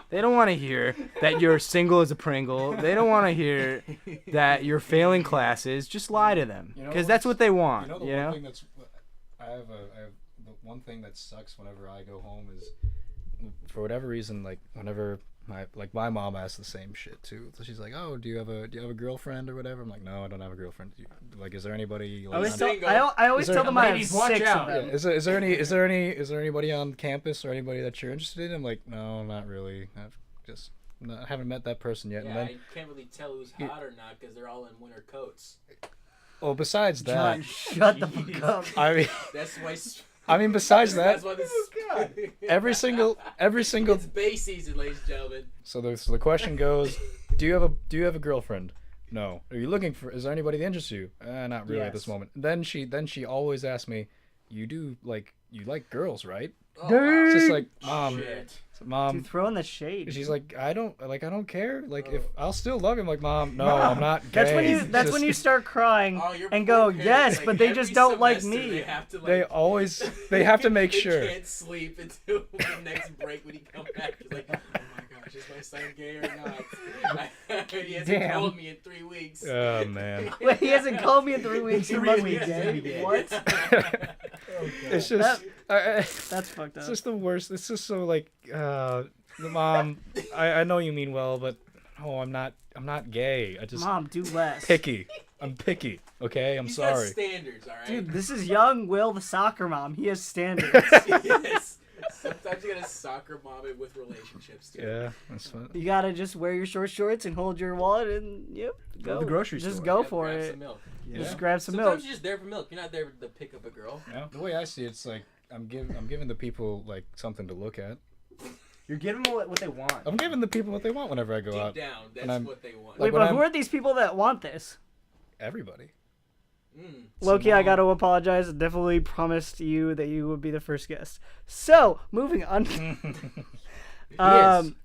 They don't want to hear that you're single as a Pringle. They don't want to hear that you're failing classes. Just lie to them, because that's what they want. One thing that's I have the one thing that sucks whenever I go home is, for whatever reason, like whenever my mom asks the same shit too. So she's like, "Oh, do you have a girlfriend or whatever?" I'm like, "No, I don't have a girlfriend." Like, is there anybody? Like, I always tell them I have Ladies, watch 6 out. of them. is there anybody on campus or anybody that you're interested in? I'm like, no, not really. I haven't met that person yet. Yeah, And then, I can't really tell who's hot or not because they're all in winter coats. well, besides that, John, shut the fuck up. That's why. Besides that, That's why this. every single. It's Bay season, ladies and gentlemen. So the question goes, do you have a girlfriend? No. Are you looking for? Is there anybody that interests you? Not really at this Yes. moment. Then she always asks me, you like girls, right? Oh, It's just like, shit. mom. Dude, throwing the shade. She's like, I don't care. Like, if I'll still love him. Like, mom, no, I'm not gay. That's when you start crying Oh, your and poor go, parents, yes, like, but they every just don't like semester me. They have to, like, they have to make they sure. can't sleep until the next break when he comes back. He's like, oh my gosh, is my son gay or not? He hasn't Damn. called me in 3 weeks. Oh man. Wait, he hasn't called me in 3 weeks. He must be Really? gay. What? It's just. That's fucked up. It's just the worst. It's just so like, mom, I know you mean well, but I'm not gay. I just Mom, do less. picky. I'm picky. Okay, I'm He's sorry. got standards, all right? Dude, this is young Will, the soccer mom. He has standards. Yes. Sometimes you gotta soccer mom it with relationships too. Yeah, that's fine. You gotta just wear your short shorts and hold your wallet and Go go. to the grocery Just store. go Yeah, for grab it. Some milk. Just grab some Sometimes milk. you're just there for milk. You're not there to pick up a girl. Yeah. The way I see it, it's like I'm giving the people like something to look at. You're giving them what they want. I'm giving the people what they want whenever I go Deep out. down, and that's I'm- what they want. Wait, when but who I'm- are these people that want this? Everybody. Loki, I gotta apologize. I definitely promised you that you would be the first guest. So, moving on.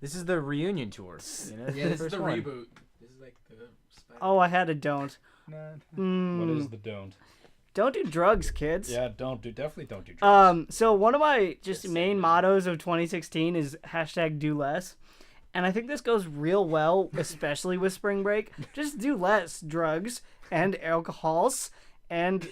This is the reunion tour. Yeah, this is the reboot. This is like the. Oh, I had a don't. What is the don't? Don't do drugs, kids. Yeah, definitely don't do drugs. So one of my just main mottos of 2016 is #do less. And I think this goes real well, especially with spring break. Just do less drugs and alcohols and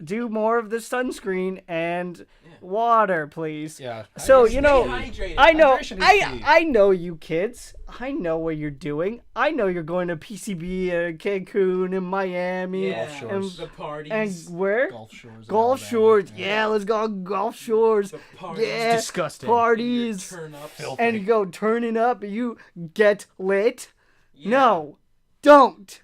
do more of the sunscreen and Yeah. water, please. Yeah. So, Stay you know, hydrated. I know, Hydration is key. I know you kids. I know what you're doing. I know you're going to PCB and Cancun and Miami. Yeah. Golf shores. The parties. And where? Golf shores. in Golf Alabama. shores. Yeah, let's go on golf shores. The parties. Yeah, disgusting. parties. Turn ups. Filthy. And you go turning up and you get lit. Yeah. No, don't.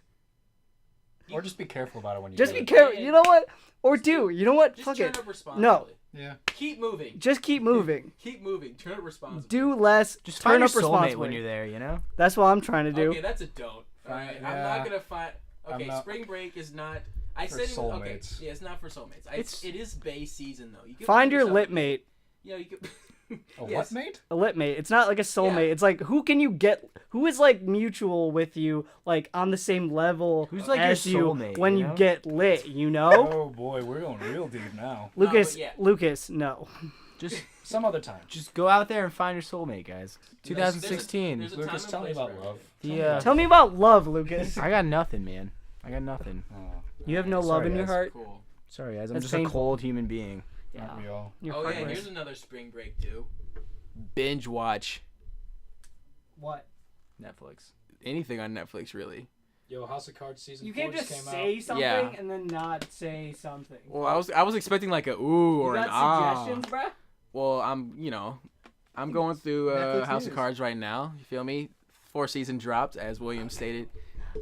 Or just be careful about it when you Just do be it. careful. You know what? Or do. You know what? Just Fuck turn it. up responsibly. No. Yeah. Keep moving. Just keep moving. Keep moving. Turn up responsibly. Do less. Just turn find your up soulmate responsibly. when you're there, you know? That's what I'm trying to do. Okay, that's a don't. Alright, I'm Yeah. not gonna find. Okay, I'm not- spring break is not. I For said it was, okay. soulmates. Yeah, it's not for soulmates. It is Bay season though. You can Find your yourself- lit mate. You know, you could. A Yes. what, mate? A lit mate. It's not like a soulmate. Yeah. It's like who can you get? Who is like mutual with you, like on the same level Who's like your as you soulmate, when you you know? get lit? You know, Oh boy, we're going real deep now. Lucas. but yeah. Lucas, no. Just Some other time. just go out there and find your soulmate, guys. 2016. there's a Lucas, time tell and me place about for love. The, Tell me about love, Lucas. I got nothing, man. I got nothing. Oh, You have no Sorry, love in your guys. heart. Cool. Sorry, guys. I'm That's just painful. a cold human being. Yeah. aren't we all? You're Oh yeah, heartless. here's another spring break too. Binge watch What? Netflix. anything on Netflix, really. Yo, House of Cards season You 4 can't just just came say out. something Yeah. and then not say something. Well, I was expecting like a ooh You or an got ah. suggestions, bruh? Well, I'm going through Netflix House news. of Cards right now. You feel me? 4th season dropped, as William stated.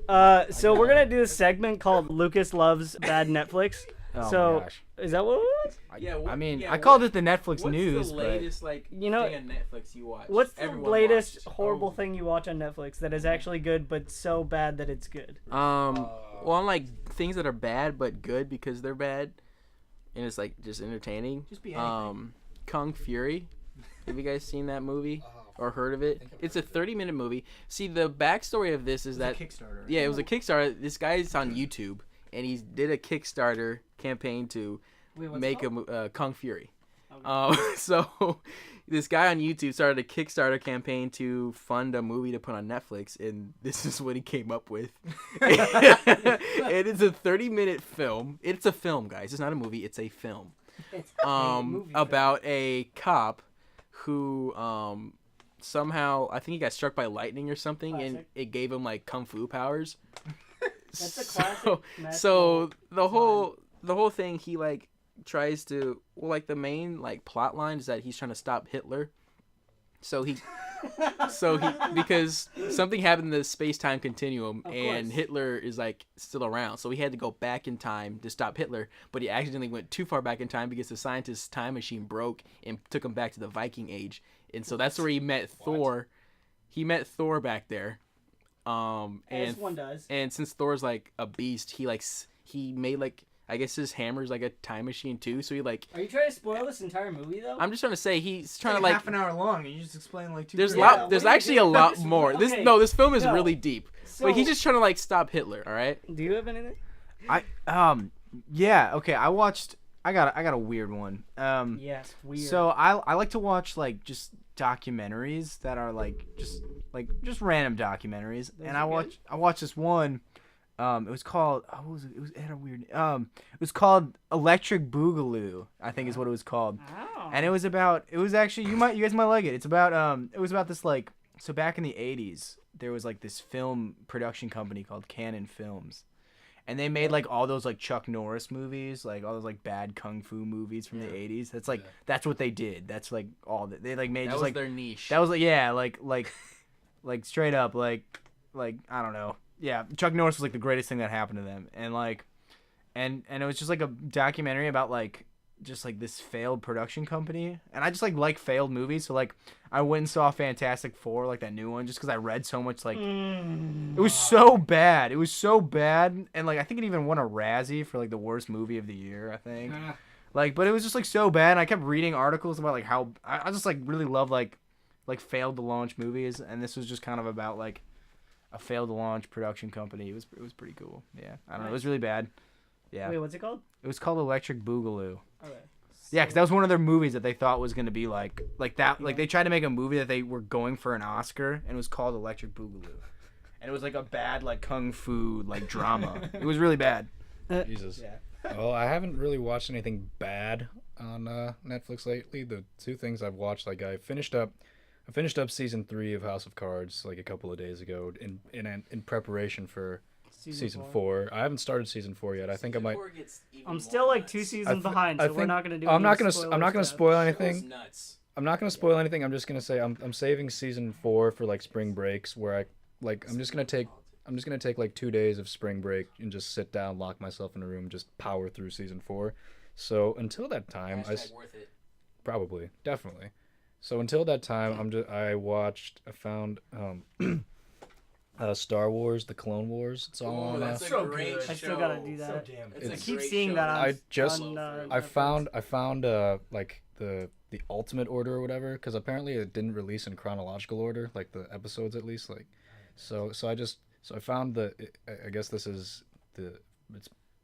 So we're gonna do a segment called Lucas Loves Bad Netflix. Oh So my gosh. is that what it was? Yeah. I mean, yeah, I called it the Netflix What's news, the but latest You know- thing on Netflix you watch? What's the Everyone latest watches? horrible Oh. thing you watch on Netflix that is actually good but so bad that it's good? Well, I'm like things that are bad but good because they're bad, and it's like just entertaining. Just be anything. Kung Fury. Have you guys seen that movie or heard of it? It's a 30-minute movie. See, the backstory of this is that Kickstarter. yeah, it was a Kickstarter. This guy's on YouTube, and he did a Kickstarter campaign to Wait, what's make it called? a Kung Fury. Okay. So this guy on YouTube started a Kickstarter campaign to fund a movie to put on Netflix, and this is what he came up with. It is a 30-minute film. It's a film, guys. It's not a movie. It's a film. It's a movie About a cop who somehow, I think he got struck by lightning or something, and Classic. it gave him like kung fu powers. That's a classic. So magical the whole thing, he like tries to, well, like the main like plot line is that he's trying to stop Hitler. So he because something happened in the space-time continuum, Of and course. Hitler is like still around, so he had to go back in time to stop Hitler, but he accidentally went too far back in time because the scientist's time machine broke and took him back to the Viking Age, and so that's where he met Thor. He met Thor back there, As and one does. and since Thor's like a beast, he made like, I guess his hammer's like a time machine too. So he like, Are you trying to spoil this entire movie though? I'm just trying to say he's trying to like. half an hour long, and you just explain like 2. There's Yeah, lot. what There's do you actually do? a lot This- more. okay, This film is go. really deep. So, But he's just trying to like stop Hitler. All right. Do you have anything? Yeah. Okay. I got a weird one. Yes. Weird. So I like to watch like just documentaries that are like just random documentaries, Those and are I watched this one. It was called it had a weird it was called Electric Boogaloo, I think is what it was called. Oh. And it was actually, you guys might like it. It's about it was about this, like, so back in the 80s there was like this film production company called Canon Films. And they made like all those like Chuck Norris movies, like all those like bad kung fu movies from the 80s. That's like that's what they did. That's like all that they like made That just was like their niche. that was like like straight up like I don't know. Yeah, Chuck Norris was like the greatest thing that happened to them. And like and it was just like a documentary about like just like this failed production company. And I just like failed movies, so like I went and saw Fantastic Four, like that new one, just because I read so much. Like it was so bad. It was so bad, and like I think it even won a Razzie for like the worst movie of the year, I think. Like, but it was just like so bad. And I kept reading articles about like how I just like really love like failed to launch movies, and this was just kind of about like a failed to launch production company. It was pretty cool. Yeah, I don't know. It was really bad. Yeah, Wait, what's it called? it was called Electric Boogaloo. Okay. Yeah, because that was one of their movies that they thought was gonna be like that. Like they tried to make a movie that they were going for an Oscar, and it was called Electric Boogaloo, and it was like a bad like kung fu like drama. It was really bad. Jesus. Yeah. Well, I haven't really watched anything bad on Netflix lately. The two things I've watched, like I finished up season 3 of House of Cards like a couple of days ago in preparation for season 4. I haven't started season 4 yet. I think I might. I'm still like 2 seasons behind, so we're not gonna do. I'm not gonna spoilers spoil yet. anything. I'm not gonna spoil anything. I'm just gonna say I'm saving season 4 for like spring breaks, where I'm just gonna take like 2 days of spring break and just sit down, lock myself in a room, just power through season 4. So until that time, Worth it. probably definitely. So until that time, I found Star Wars: The Clone Wars. It's all on. That's a So great good. show. I still gotta do that. So damn good. It's I a keep great seeing show. that on. I just- on, I found like the ultimate order or whatever, because apparently it didn't release in chronological order, like the episodes at least. Like, so I found I guess it's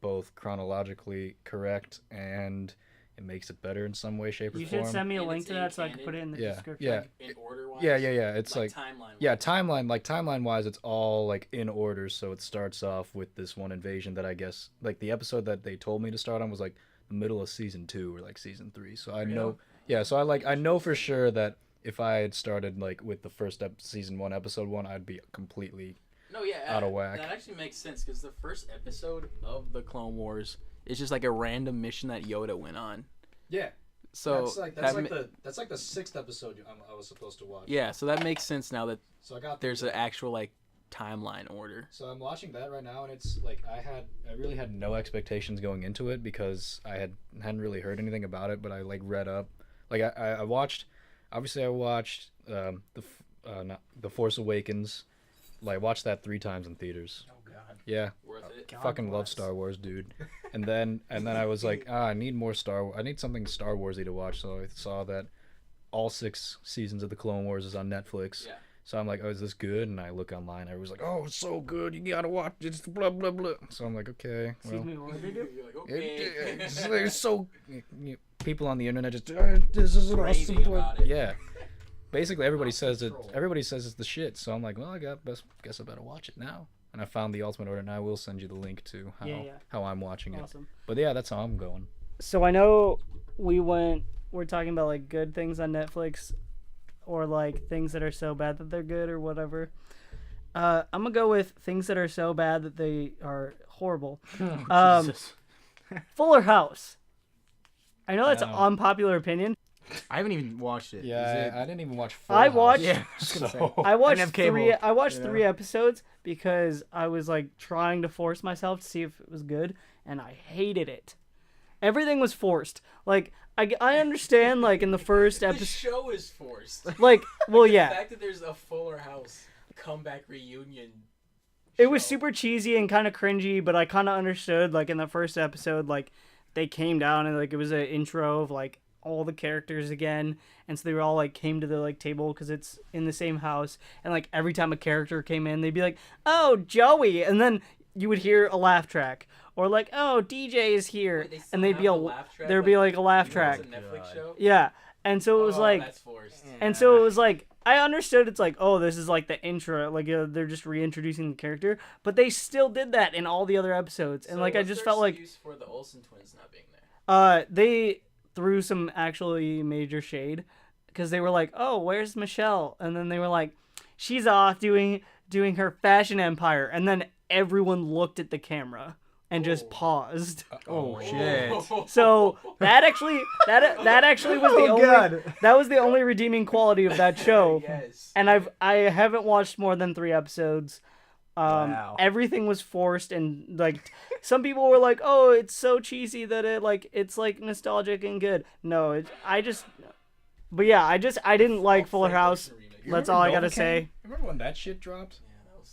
both chronologically correct and it makes it better in some way, shape, or You form. should send me a And link it's to that so I can canon. put it in the Yeah, description. yeah. In order wise. Yeah. It's like timeline. yeah, timeline wise, it's all like in order. So it starts off with this one invasion that I guess like the episode that they told me to start on was like the middle of season 2 or like season 3. So I know, yeah. So I know for sure that if I had started like with the first season 1, episode 1, I'd be completely No, yeah, out of whack. That actually makes sense because the first episode of the Clone Wars is just like a random mission that Yoda went on. yeah. So that's like the 6th episode I was supposed to watch. yeah, so that makes sense now that So I got there's an actual like timeline order. So I'm watching that right now, and it's like I really had no expectations going into it because I hadn't really heard anything about it, but I like read up. Like I watched The Force Awakens. Like I watched that 3 times in theaters. Oh God. Yeah, Worth it. fucking love Star Wars, dude. And then I was like, I need more I need something Star Warsy to watch. So I saw that all 6 seasons of the Clone Wars is on Netflix. Yeah. So I'm like, oh, is this good? And I look online. Everyone's like, oh, it's so good. You gotta watch it. It's blah blah blah. So I'm like, okay. Excuse Well, me, what did they do? You're like, okay. it's so people on the internet just this is an awesome. Raving about it. Yeah. Basically, everybody says it's the shit. So I'm like, well, guess I better watch it now. And I found the Ultimate Order, and I will send you the link to how I'm watching it. Awesome. But yeah, that's how I'm going. So I know we're talking about like good things on Netflix or like things that are so bad that they're good or whatever. I'm gonna go with things that are so bad that they are horrible. Jesus. Fuller House. I know that's an No. unpopular opinion. I haven't even watched it. Is Yeah, it- I didn't even watch. Full I House. watched- Yeah. I was gonna say. So- I watched have cable, 3. I watched you know? 3 episodes because I was like trying to force myself to see if it was good, and I hated it. Everything was forced. Like I understand like in the first The episode, show is forced. like well The yeah, fact that there's a Fuller House comeback reunion. it was show. super cheesy and kind of cringy, but I kind of understood like in the first episode like they came down and like it was an intro of like all the characters again, and so they were all like came to the like table because it's in the same house, and like every time a character came in they'd be like, oh, Joey, and then you would hear a laugh track, or like, oh, DJ is here. Wait, they still And they'd have be the laugh track, there'd be like a laugh track. It's a Netflix show. Yeah. And so it was Oh, like that's forced. and so it was like I understood it's like, oh, this is like the intro, like they're just reintroducing the character, but they still did that in all the other episodes, and So like I what's just their felt like excuse for the Olsen twins not being there. they threw some actually major shade because they were like, oh, where's Michelle? And then they were like, she's off doing her fashion empire, and then everyone looked at the camera and just paused. Oh shit. So that actually that actually was the only that was the only redeeming quality of that show. Yes. And I haven't watched more than 3 episodes. Wow. Everything was forced, and like some people were like, "Oh, it's so cheesy that it's like nostalgic and good." No, I didn't like Fuller House. That's all I gotta say. Remember when that shit dropped?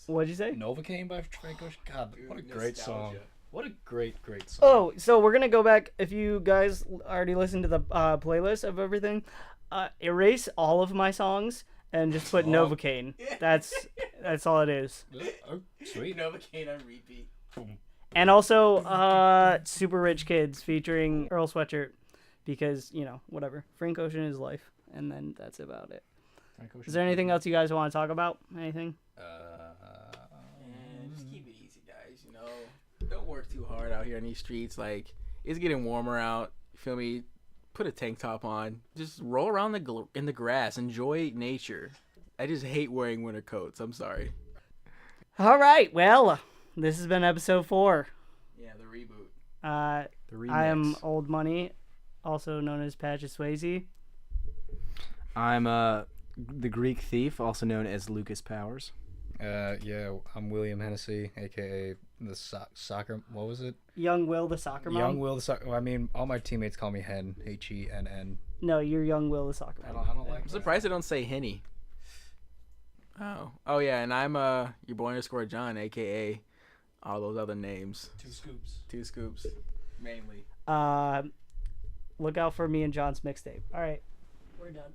What'd you say? Novacane by Franco. God, what a great song. nostalgia. What a great song. Oh, so we're gonna go back. If you guys already listened to the playlist of everything, erase all of my songs and just put Novacane. That's all it is. Oh, sweet. Novacane on repeat. And also, Super Rich Kids featuring Earl Sweatshirt, because whatever. Frank Ocean is life, and then that's about it. Is there anything else you guys want to talk about? Anything? And just keep it easy, guys. Don't Don't work too hard out here on these streets. Like, it's getting warmer out. Feel me? Put a tank top on. Just roll around in the grass. Enjoy nature. I just hate wearing winter coats. I'm sorry. All right. Well, this has been episode 4. Yeah, the reboot. The remix. I am Old Money, also known as Patches Swayze. I'm the Greek thief, also known as Lucas Powers. Yeah, I'm William Hennessy, aka the soccer. What was it? Young Will the soccer mom. Young Will the soccer. Well, I mean, all my teammates call me Hen. Henn. No, you're Young Will the soccer mom. I don't like. I'm surprised they don't say Henny. Oh yeah, and I'm your boy _ John, aka all those other names. 2 scoops, mainly. Look out for me and John's mixtape. All right, we're done.